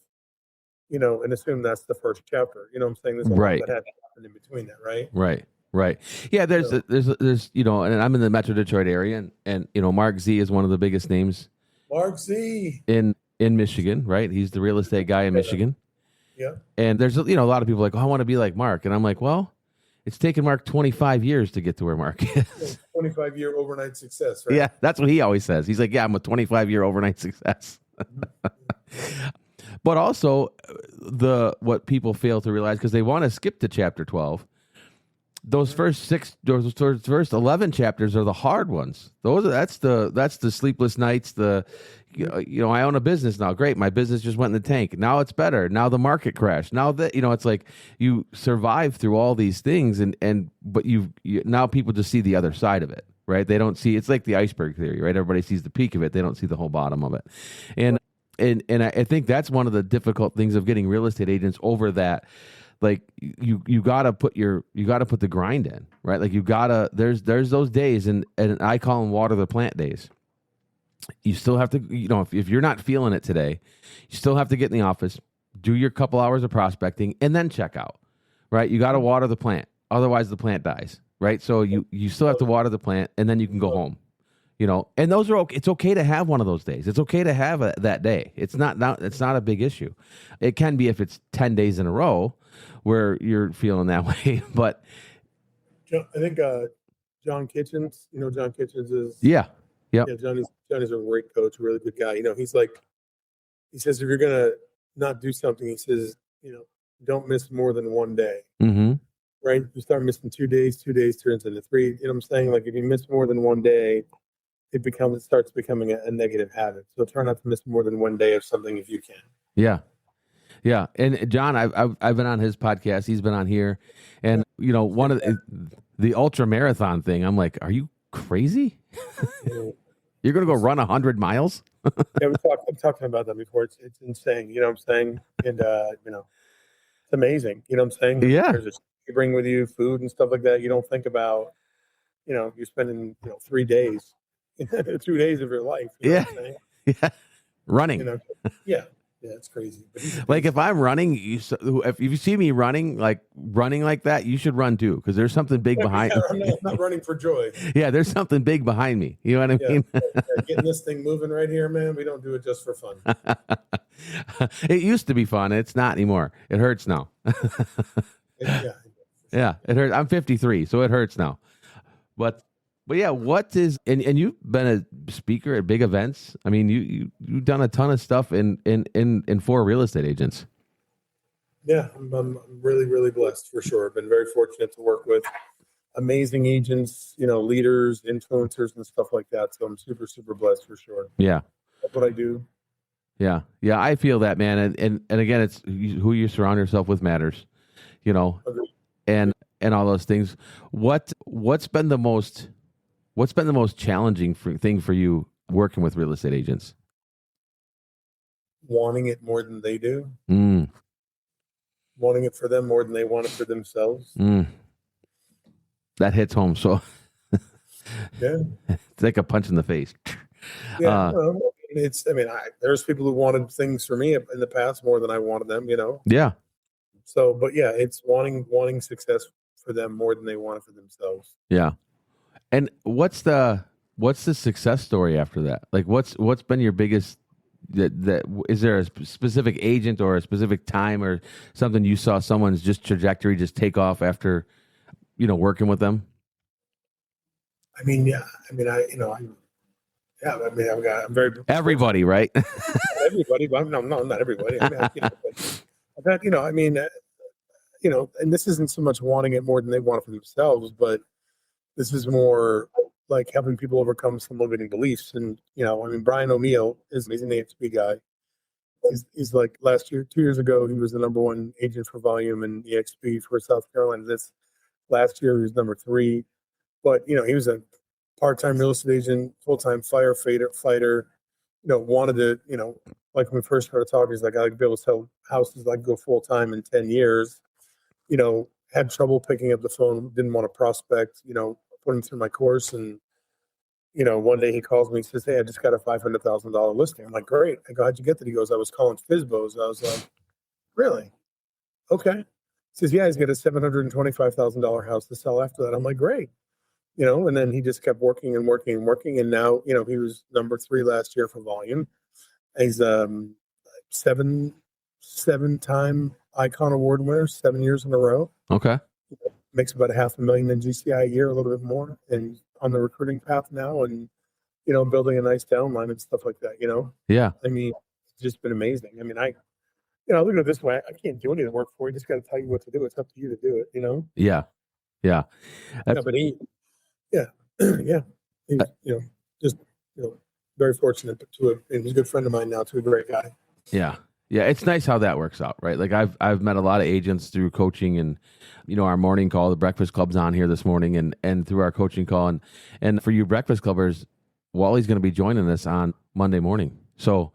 and assume that's the first chapter. You know what I'm saying? There's a lot that had to happen in between that, right? Right. Yeah, there's and I'm in the Metro Detroit area, and Mark Z is one of the biggest names. Mark Z in Michigan, right? He's the real estate guy in Michigan. Yeah. And there's a lot of people like, I want to be like Mark, and I'm like, well, it's taken Mark 25 years to get to where Mark is. 25-year overnight success, right? Yeah, that's what he always says. He's like, yeah, I'm a 25-year overnight success. But also, what people fail to realize, because they want to skip to chapter 12, those first 11 chapters are the hard ones. That's the sleepless nights. I own a business now. Great, my business just went in the tank. Now it's better. Now the market crashed. Now that it's like you survive through all these things, but now people just see the other side of it, right? They don't see. It's like the iceberg theory, right? Everybody sees the peak of it. They don't see the whole bottom of it, and I think that's one of the difficult things of getting real estate agents over that. Like you gotta put the grind in, right? Like there's those days, and I call them water the plant days. You still have to, if you're not feeling it today, you still have to get in the office, do your couple hours of prospecting, and then check out, right? You got to water the plant. Otherwise the plant dies, right? So you still have to water the plant, and then you can go home. And those are okay. It's okay to have one of those days. It's okay to have that day. It's not a big issue. It can be if it's 10 days in a row where you're feeling that way. But I think John Kitchens, John Kitchens is yeah. Yeah, Johnny's a great coach, a really good guy. He says if you're gonna not do something, he says, don't miss more than one day. Mm-hmm. Right? You start missing 2 days, 2 days turns into 3. You know what I'm saying? Like if you miss more than one day, it starts becoming a negative habit. So try not to miss more than one day of something if you can. Yeah. Yeah. And John, I've been on his podcast. He's been on here. And one of the ultra marathon thing, I'm like, are you crazy? You're going to go run 100 miles? Yeah, I'm talking about that before. It's insane. You know what I'm saying? And it's amazing. You know what I'm saying? Yeah. You bring with you food and stuff like that. You don't think about, you're spending 3 days, 2 days of your life. You know what I'm saying? Yeah. Running. Yeah, it's crazy. Like if I'm running, if you see me running like that, you should run too, because there's something big behind. I'm not running for joy. Yeah, there's something big behind me. You know what I mean? Getting this thing moving right here, man. We don't do it just for fun. It used to be fun. It's not anymore. It hurts now. Yeah, it hurts. I'm 53, so it hurts now. But yeah, what is and you've been a speaker at big events. I mean, you've done a ton of stuff in for real estate agents. Yeah, I'm really, really blessed for sure. I've been very fortunate to work with amazing agents, leaders, influencers, and stuff like that. So I'm super, super blessed for sure. Yeah, that's what I do. Yeah, I feel that, man. And again, it's who you surround yourself with matters, Agreed. and all those things. What's been the most challenging thing for you working with real estate agents? Wanting it more than they do. Wanting it for them more than they want it for themselves. That hits home. So yeah, it's like a punch in the face. Yeah, there's people who wanted things for me in the past more than I wanted them. Yeah. So, but yeah, it's wanting success for them more than they want it for themselves. Yeah. And what's the success story after that? Like what's been your biggest that is there a specific agent or a specific time or something you saw someone's trajectory just take off after working with them? I'm very everybody, right? Everybody, but no, not everybody. And this isn't so much wanting it more than they want it for themselves, but this is more like helping people overcome some limiting beliefs. And, Brian O'Neill is an amazing AXP guy. He's like 2 years ago, he was the number 1 agent for volume in EXP for South Carolina. This last year, he was number 3. But, he was a part-time real estate agent, full-time fighter, wanted to, like when we first started talking, he's like, I could be able to sell houses, I could go full-time in 10 years, had trouble picking up the phone, didn't want to prospect, put him through my course. And, one day he calls me, he says, hey, I just got a $500,000 listing. I'm like, great. I go, how'd you get that? He goes, I was calling FSBOs. I was like, really? Okay. He says, yeah, he's got a $725,000 house to sell after that. I'm like, great. And then he just kept working and working and working. And now, he was number 3 last year for volume. He's seven-time Icon Award winner, 7 years in a row. Okay. Makes about $500,000 in GCI a year, a little bit more, and on the recruiting path now, and building a nice downline and stuff like that. Yeah. It's just been amazing. I look at it this way: I can't do any of the work for you. Just got to tell you what to do. It's up to you to do it. Yeah. Yeah. But he's, just very fortunate and he's a good friend of mine now, too, a great guy. Yeah. Yeah, it's nice how that works out, right? Like I've met a lot of agents through coaching and our morning call, the Breakfast Club's on here this morning and through our coaching call and for you Breakfast Clubbers, Wally's going to be joining us on Monday morning. So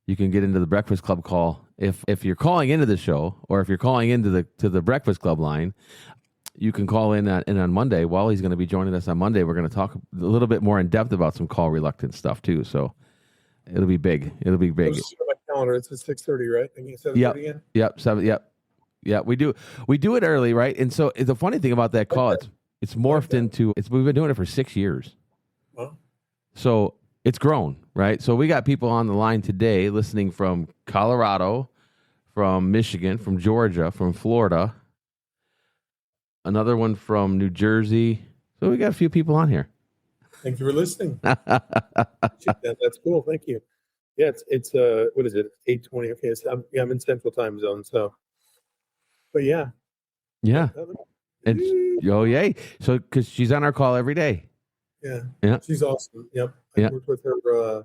you can get into the Breakfast Club call if you're calling into the show or if you're calling into the Breakfast Club line, you can call in on Monday. Wally's going to be joining us on Monday. We're going to talk a little bit more in depth about some call reluctance stuff too. So it'll be big. It'll be big. Calendar. It's at 6:30, right? I mean, 7:30 again? Yep. 7. Yep. Yeah, we do it early, right? And so the funny thing about that call, It's morphed into we've been doing it for 6 years. Well, So it's grown, right? So we got people on the line today listening from Colorado, from Michigan, from Georgia, from Florida, another one from New Jersey. So we got a few people on here. thank you for listening. That's cool. Thank you. Yeah, it's what is it? 8:20. Okay, so I'm in Central Time Zone. So, but yeah. Yeah. And yay. So because she's on our call every day. Yeah. She's awesome. Yep. I worked with her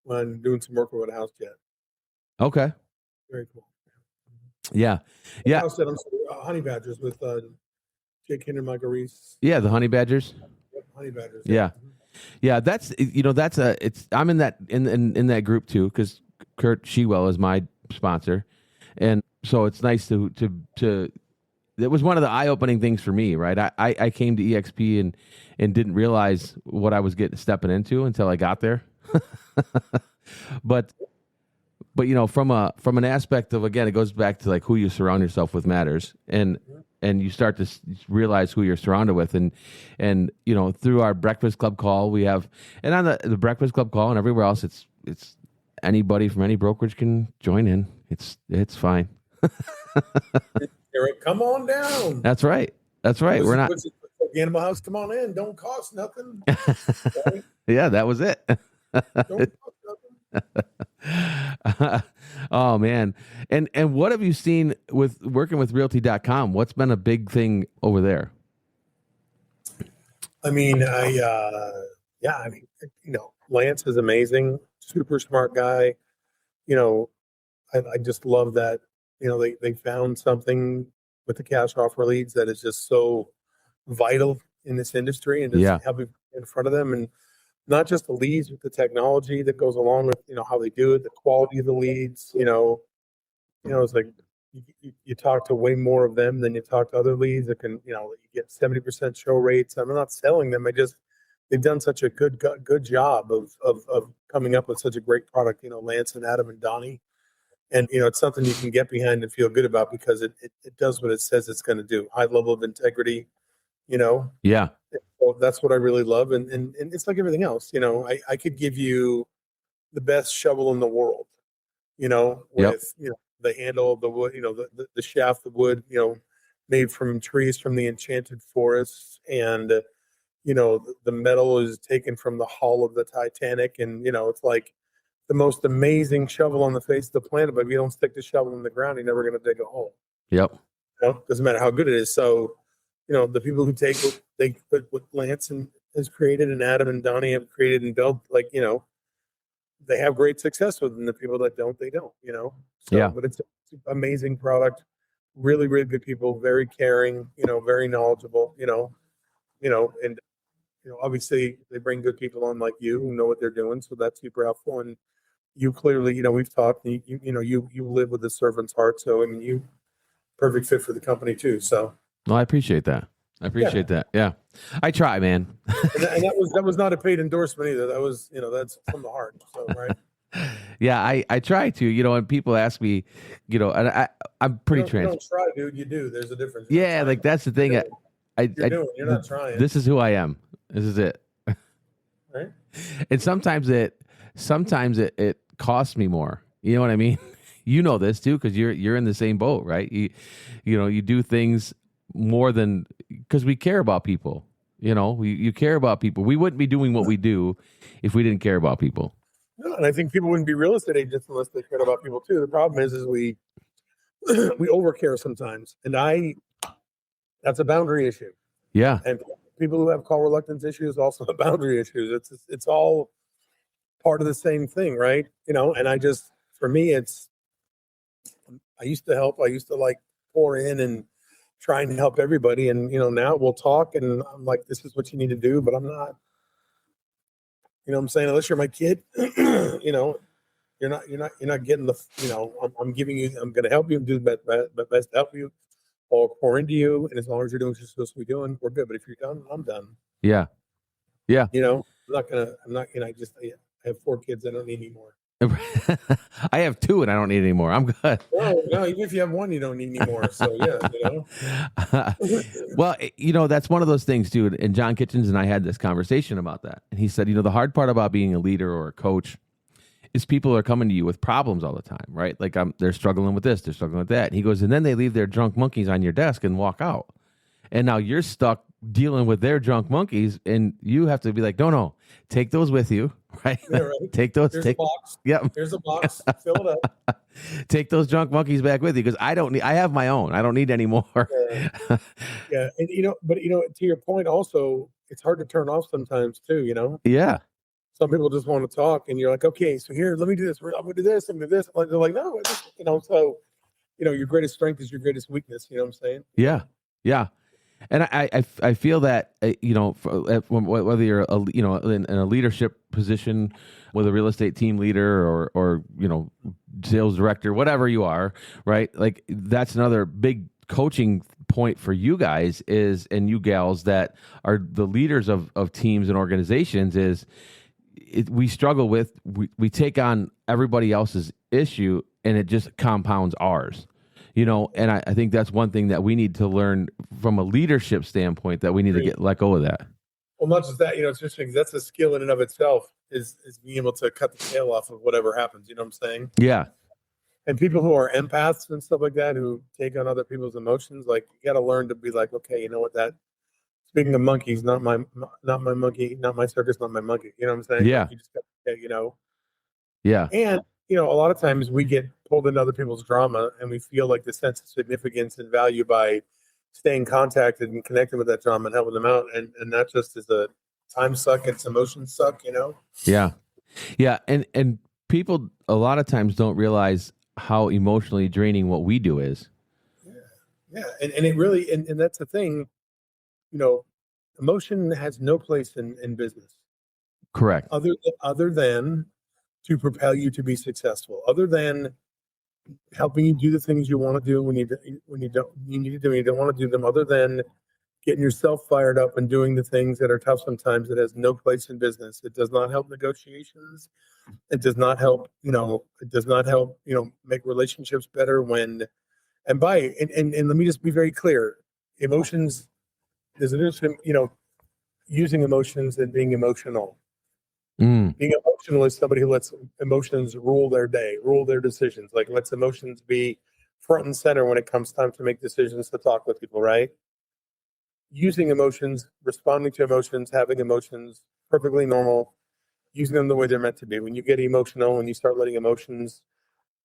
when doing some work with a house jet. Okay. Very cool. Yeah. House jet, honey badgers with Jake and Michael Reese. Yeah, the honey badgers. Yep, honey badgers. Yeah. Yeah, that's I'm in that group too, because Kurt Shewell is my sponsor, and so it's nice to it was one of the eye-opening things for me, right? I came to EXP and didn't realize what I was stepping into until I got there. but from an aspect of, again, it goes back to like who you surround yourself with matters, and you start to realize who you're surrounded with, and through our Breakfast Club call we have, and on the Breakfast Club call and everywhere else, it's anybody from any brokerage can join in. It's fine. Eric, come on down. That's right. We're not Animal House. Come on in. Don't cost nothing. Right? Yeah, that was it. Don't cost nothing. Oh man. And what have you seen with working with realty.com? What's been a big thing over there? I mean, Lance is amazing, super smart guy. I just love that, they found something with the cash offer leads that is just so vital in this industry, and just having in front of them, and not just the leads, but the technology that goes along with, how they do it, the quality of the leads, it's like you talk to way more of them than you talk to other leads that can, you get 70% show rates. I'm not selling them. They've done such a good job of coming up with such a great product, Lance and Adam and Donnie. And, it's something you can get behind and feel good about, because it does what it says it's going to do. High level of integrity, Yeah. So that's what I really love. And it's like everything else, I could give you the best shovel in the world, with, the handle of the wood, the shaft of wood, made from trees from the enchanted forests. And, the metal is taken from the hull of the Titanic. And, it's like the most amazing shovel on the face of the planet. But if you don't stick the shovel in the ground, you're never going to dig a hole. Yep. Doesn't matter how good it is. So, the people who take what Lance has created, and Adam and Donnie have created and built, they have great success with, and the people that don't, they don't, So, but it's an amazing product, really, really good people, very caring, very knowledgeable, and, obviously they bring good people on like you who know what they're doing. So that's super helpful. And you clearly, we've talked, you live with the servant's heart. So, you perfect fit for the company too. So. Well, I appreciate that. That. Yeah. I try, man. and that was not a paid endorsement either. That was, that's from the heart. So, right. Yeah, I try to, and people ask me, and I'm pretty transparent. You don't try, dude. You do. There's a difference. Yeah, like that's the thing. You're not trying. This is who I am. This is it. Right. And sometimes it costs me more. You know what I mean? You know this too, because you're in the same boat, right? You do things more than because we care about people. You care about people. We wouldn't be doing what we do if we didn't care about people. No, and I think people wouldn't be real estate agents unless they cared about people too. The problem is we overcare sometimes, and that's a boundary issue. Yeah. And people who have call reluctance issues also have boundary issues. It's all part of the same thing, right? And for me, I used to help. I used to pour in and try and help everybody. And, now we'll talk and I'm like, this is what you need to do, but I'm not, what I'm saying? Unless you're my kid, you're not getting the, I'm giving you, I'm going to help you and do the best to help you or pour into you. And as long as you're doing what you're supposed to be doing, we're good. But if you're done, I'm done. Yeah. Yeah. I have 4 kids. I don't need any more. I have 2 and I don't need any more. I'm good. No, even if you have 1, you don't need any more. So yeah, Well, that's one of those things, dude. And John Kitchens and I had this conversation about that. And he said, the hard part about being a leader or a coach is people are coming to you with problems all the time, right? Like they're struggling with this, they're struggling with that. And he goes, and then they leave their drunk monkeys on your desk and walk out. And now you're stuck dealing with their drunk monkeys, and you have to be like, no, take those with you, right? Yeah, right. Take those. Here's a box. Yep. Here's a box. Fill it up. Take those drunk monkeys back with you, because I have my own. I don't need any more. Yeah. And but to your point, also, it's hard to turn off sometimes too. Yeah. Some people just want to talk, and you're like, okay, so here, let me do this. I'm gonna do this. I'm gonna do this. They're like, no, So, your greatest strength is your greatest weakness. You know what I'm saying? Yeah. Yeah. And I feel that whether you're in a leadership position with a real estate team leader or sales director, whatever you are, right? Like that's another big coaching point for you guys and you gals that are the leaders of teams and organizations is we struggle with we take on everybody else's issue and it just compounds ours. And I think that's one thing that we need to learn from a leadership standpoint, that we need to let go of that. Well, not just that, it's interesting because that's a skill in and of itself is being able to cut the tail off of whatever happens. You know what I'm saying? Yeah. And people who are empaths and stuff like that, who take on other people's emotions, like you got to learn to be like, okay, you know what, speaking of monkeys, not my monkey, not my circus, not my monkey. You know what I'm saying? Yeah. Like you just got to, Yeah. And, a lot of times we get pulled into other people's drama and we feel like the sense of significance and value by staying contacted and connecting with that drama and helping them out. And that just is a time suck. It's emotion suck, Yeah. Yeah. And people a lot of times don't realize how emotionally draining what we do is. Yeah. And it really, and that's the thing, emotion has no place in business. Correct. Other than to propel you to be successful, other than helping you do the things you want to do when you need to do, when you don't want to do them, other than getting yourself fired up and doing the things that are tough sometimes. It has no place in business. It does not help negotiations. It does not help, make relationships better when, and let me just be very clear. Emotions, there's a difference, using emotions and being emotional. Being emotional is somebody who lets emotions rule their day, rule their decisions, like lets emotions be front and center when it comes time to make decisions, to talk with people, right? Using emotions, responding to emotions, having emotions, perfectly normal, using them the way they're meant to be. When you get emotional, when you start letting emotions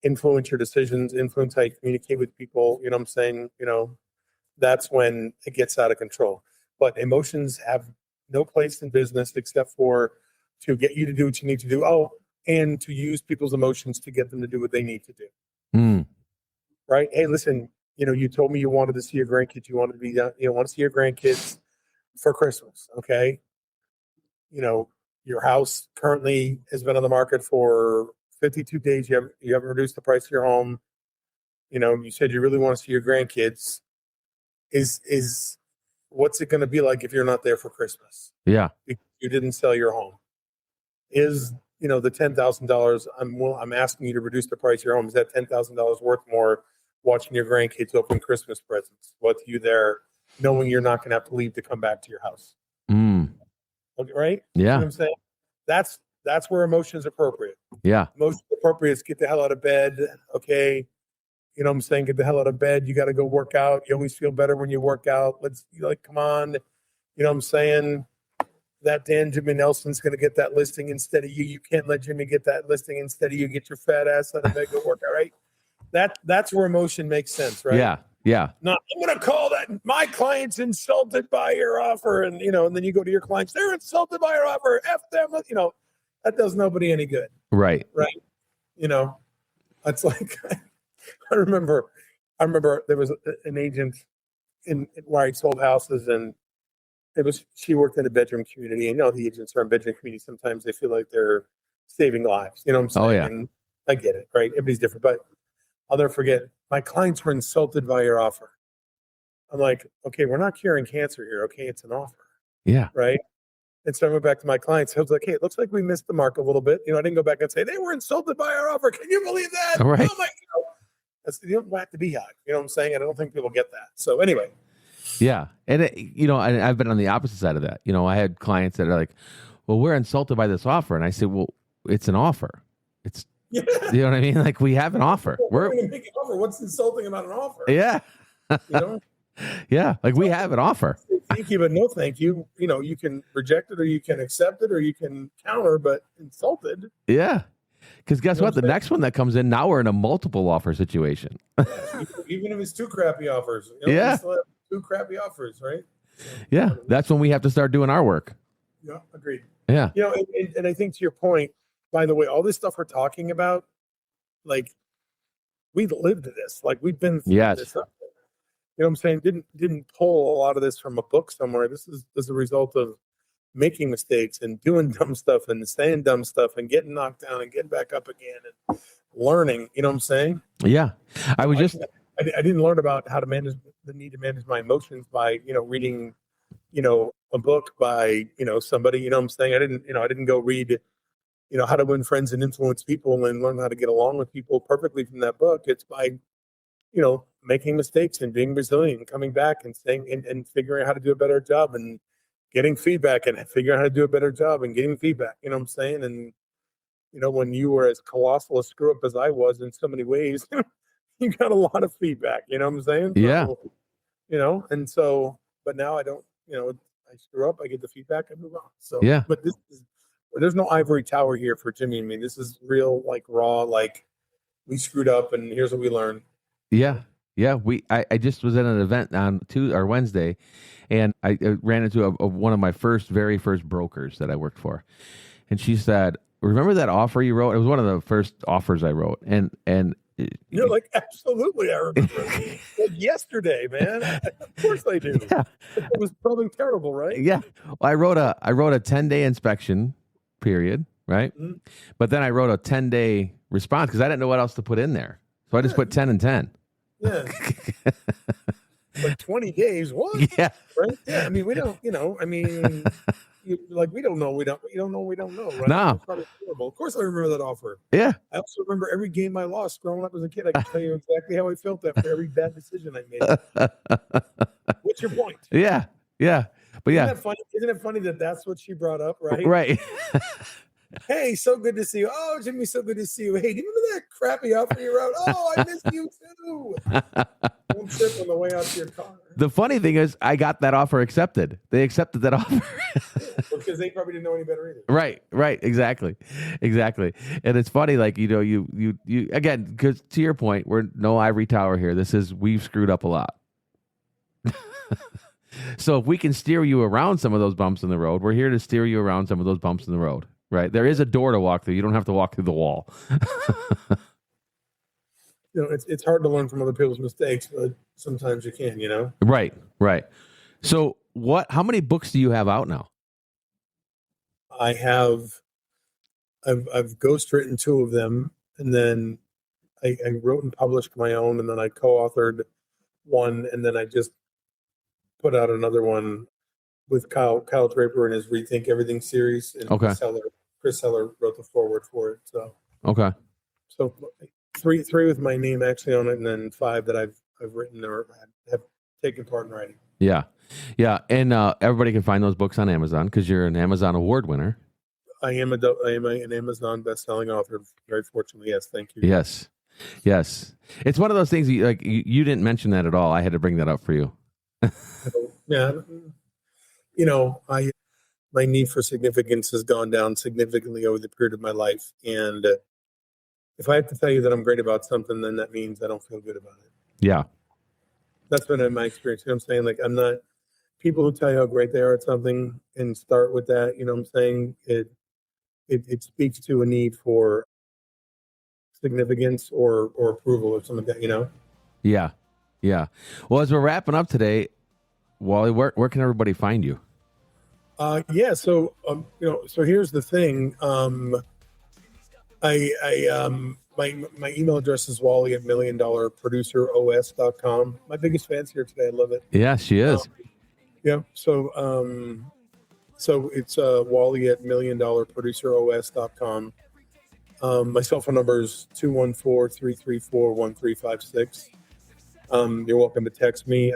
influence your decisions, influence how you communicate with people, you know what I'm saying? That's when it gets out of control. But emotions have no place in business except for to get you to do what you need to do. Oh, and to use people's emotions to get them to do what they need to do. Right? Hey, listen, you told me you wanted to see your grandkids. You wanted to be, want to see your grandkids for Christmas. Okay. Your house currently has been on the market for 52 days. You haven't reduced the price of your home. You said you really want to see your grandkids. Is what's it going to be like if you're not there for Christmas? Yeah. Because you didn't sell your home. Is the $10,000 I'm asking you to reduce the price of your home, is that $10,000 worth more watching your grandkids open Christmas presents with you there, knowing you're not going to have to leave to come back to your house? Okay, right? Yeah. You know what I'm saying? That's where emotion's appropriate. Yeah. Most appropriate is get the hell out of bed. Okay. You know what I'm saying? Get the hell out of bed. You got to go work out. You always feel better when you work out. Come on. You know what I'm saying? That Dan Jimmy Nelson's going to get that listing instead of you. You can't let Jimmy get that listing instead of you. Get your fat ass out of bed, go work out, right? That's where emotion makes sense, right? Yeah, yeah. Not, I'm going to call that my client's insulted by your offer, and and then you go to your clients, they're insulted by your offer. F them, that does nobody any good. Right. Right. It's like I remember there was an agent in where I sold houses, and she worked in a bedroom community, and the agents are in bedroom communities. Sometimes they feel like they're saving lives. You know what I'm saying? Oh, yeah. And I get it, right? Everybody's different, but I'll never forget. My clients were insulted by your offer. I'm like, okay, we're not curing cancer here. Okay, it's an offer. Yeah. Right. And so I went back to my clients. I was like, hey, it looks like we missed the mark a little bit. I didn't go back and say they were insulted by our offer. Can you believe that? All right. Oh my God. You don't have to be high. You know what I'm saying? And I don't think people get that. So anyway. Yeah. And, I've been on the opposite side of that. I had clients that are like, well, we're insulted by this offer. And I said, well, it's an offer. It's, you know what I mean? Like, we have an offer. We're going to make an offer. What's insulting about an offer? Yeah. Yeah. Like, we have an offer. Thank you, but no thank you. You can reject it or you can accept it or you can counter, but insulted. Yeah. Because guess what? The next one that comes in, now we're in a multiple offer situation. Even if it's two crappy offers. Yeah. We still have two crappy offers, right? Yeah. That's when we have to start doing our work. Yeah, agreed. Yeah. And I think to your point, by the way, all this stuff we're talking about, like, we lived this. Like, we've been through this. You know what I'm saying? Didn't pull a lot of this from a book somewhere. This is a result of making mistakes and doing dumb stuff and saying dumb stuff and getting knocked down and getting back up again and learning. You know what I'm saying? Yeah. I didn't learn about how to manage the need to manage my emotions by, reading, a book by, somebody, you know what I'm saying? I didn't go read, How to Win Friends and Influence People and learn how to get along with people perfectly from that book. It's by, making mistakes and being resilient and coming back and saying and figuring out how to do a better job and getting feedback and figuring out how to do a better job and getting feedback. You know what I'm saying? And, when you were as colossal a screw up as I was in so many ways, you got a lot of feedback. You know what I'm saying? Yeah. So, and so, but now I don't, I screw up, I get the feedback, I move on. So, yeah. But there's no ivory tower here for Jimmy and me. This is real, like, raw, like, we screwed up and here's what we learned. Yeah. Yeah. I just was at an event on Wednesday, and I ran into one of my very first brokers that I worked for. And she said, remember that offer you wrote? It was one of the first offers I wrote. And you're like, absolutely, I remember. Like yesterday, man. Of course I do. Yeah. It was probably terrible, right? Yeah. Well, I wrote a 10-day inspection period, right? Mm-hmm. But then I wrote a 10-day response because I didn't know what else to put in there. So I just put 10 and 10. Yeah. Like 20 days. What? Yeah. Right? Yeah. I mean, we don't, we don't know. We don't know. Right? No. It's probably horrible. Of course I remember that offer. Yeah. I also remember every game I lost growing up as a kid. I can tell you exactly how I felt after every bad decision I made. What's your point? Yeah. Yeah. But Isn't it funny that that's what she brought up, right? Right. Hey, so good to see you. Oh, Jimmy, so good to see you. Hey, do you remember that crappy offer you wrote? Oh, I missed you too. One sip on the way out to your car. The funny thing is, I got that offer accepted. They accepted that offer. Because they probably didn't know any better either. Right. Exactly. And it's funny, like, you again, because to your point, we're no ivory tower here. We've screwed up a lot. So if we can steer you around some of those bumps in the road, we're here to steer you around some of those bumps in the road. Right. There is a door to walk through. You don't have to walk through the wall. It's hard to learn from other people's mistakes, but sometimes you can, Right. So how many books do you have out now? I've ghostwritten 2 of them, and then I wrote and published my own, and then I co-authored one, and then I just put out another one with Kyle Draper and his Rethink Everything series. And okay. Chris Heller wrote the foreword for it. So okay. So 3 with my name actually on it, and then 5 that I've written or have taken part in writing. Yeah. And everybody can find those books on Amazon because you're an Amazon award winner. I am an Amazon best-selling author. Very fortunately, yes. Thank you. Yes. It's one of those things you didn't mention that at all. I had to bring that up for you. Yeah. My need for significance has gone down significantly over the period of my life. And if I have to tell you that I'm great about something, then that means I don't feel good about it. Yeah. That's been my experience. You know what I'm saying? Like, I'm not people who tell you how great they are at something and start with that. You know what I'm saying? It speaks to a need for significance or approval or something like that, Yeah. Well, as we're wrapping up today, Wally, where can everybody find you? Yeah. So, so here's the thing. My email address is wally@milliondollarproduceros.com. My biggest fan's here today. I love it. Yeah, she is. Yeah. So, So it's Wally at $1,000,000produceros.com. My cell phone number is 214-334-1356. You're welcome to text me.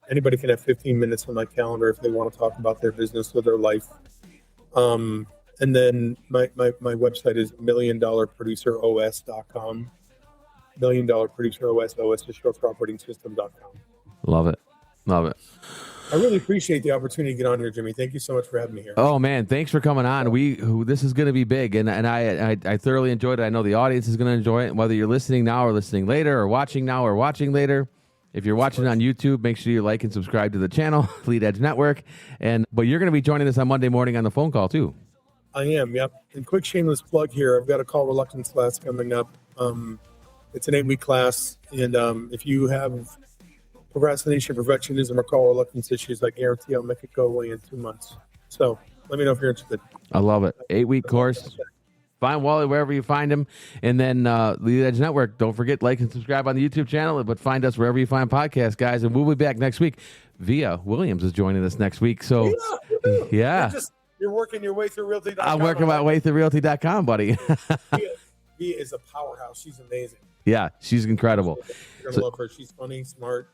Anybody can have 15 minutes on my calendar if they want to talk about their business or their life. And then my website is $1,000,000produceros.com. $1,000,000produceros, OS is short for operating-system.com. Love it. Love it. I really appreciate the opportunity to get on here, Jimmy. Thank you so much for having me here. Oh man, thanks for coming on. This is going to be big, and I thoroughly enjoyed it. I know the audience is going to enjoy it. Whether you're listening now or listening later, or watching now or watching later, if you're watching on YouTube, make sure you like and subscribe to the channel, Lead Edge Network. But you're going to be joining us on Monday morning on the phone call too. I am, yep. And quick shameless plug here. I've got a call Reluctance class coming up. It's an 8-week class, and if you have procrastination, perfectionism, or call reluctance issues, I guarantee I'll make it go away in 2 months. So let me know if you're interested. I love it. 8-week course. Find Wally wherever you find him. And then Lead Edge Network. Don't forget, like and subscribe on the YouTube channel, but find us wherever you find podcasts, guys. And we'll be back next week. Via Williams is joining us next week. So, yeah. You're working your way through realty.com. I'm working my way through realty.com, buddy. Via is a powerhouse. She's amazing. Yeah, she's incredible. You're going to love her. She's funny, smart.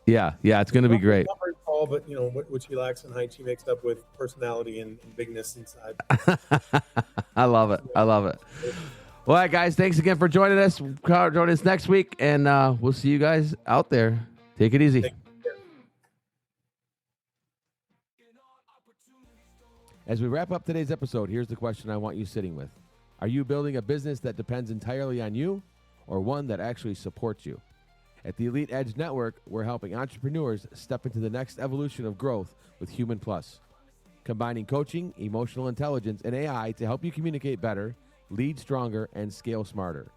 Yeah, it's going to be great. Not very tall, but what she lacks in height, she makes up with personality and bigness inside. I love it. I love it. All right, guys, thanks again for joining us. Join us next week, and we'll see you guys out there. Take it easy. As we wrap up today's episode, here's the question I want you sitting with. Are you building a business that depends entirely on you, or one that actually supports you? At the Elite Edge Network, we're helping entrepreneurs step into the next evolution of growth with Human Plus, combining coaching, emotional intelligence, and AI to help you communicate better, lead stronger, and scale smarter.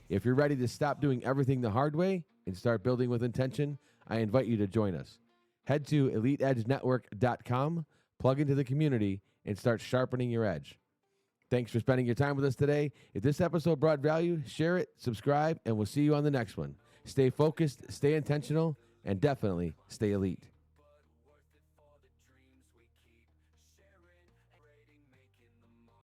If you're ready to stop doing everything the hard way and start building with intention, I invite you to join us. Head to EliteEdgeNetwork.com, plug into the community, and start sharpening your edge. Thanks for spending your time with us today. If this episode brought value, share it, subscribe, and we'll see you on the next one. Stay focused, stay intentional, and definitely stay elite.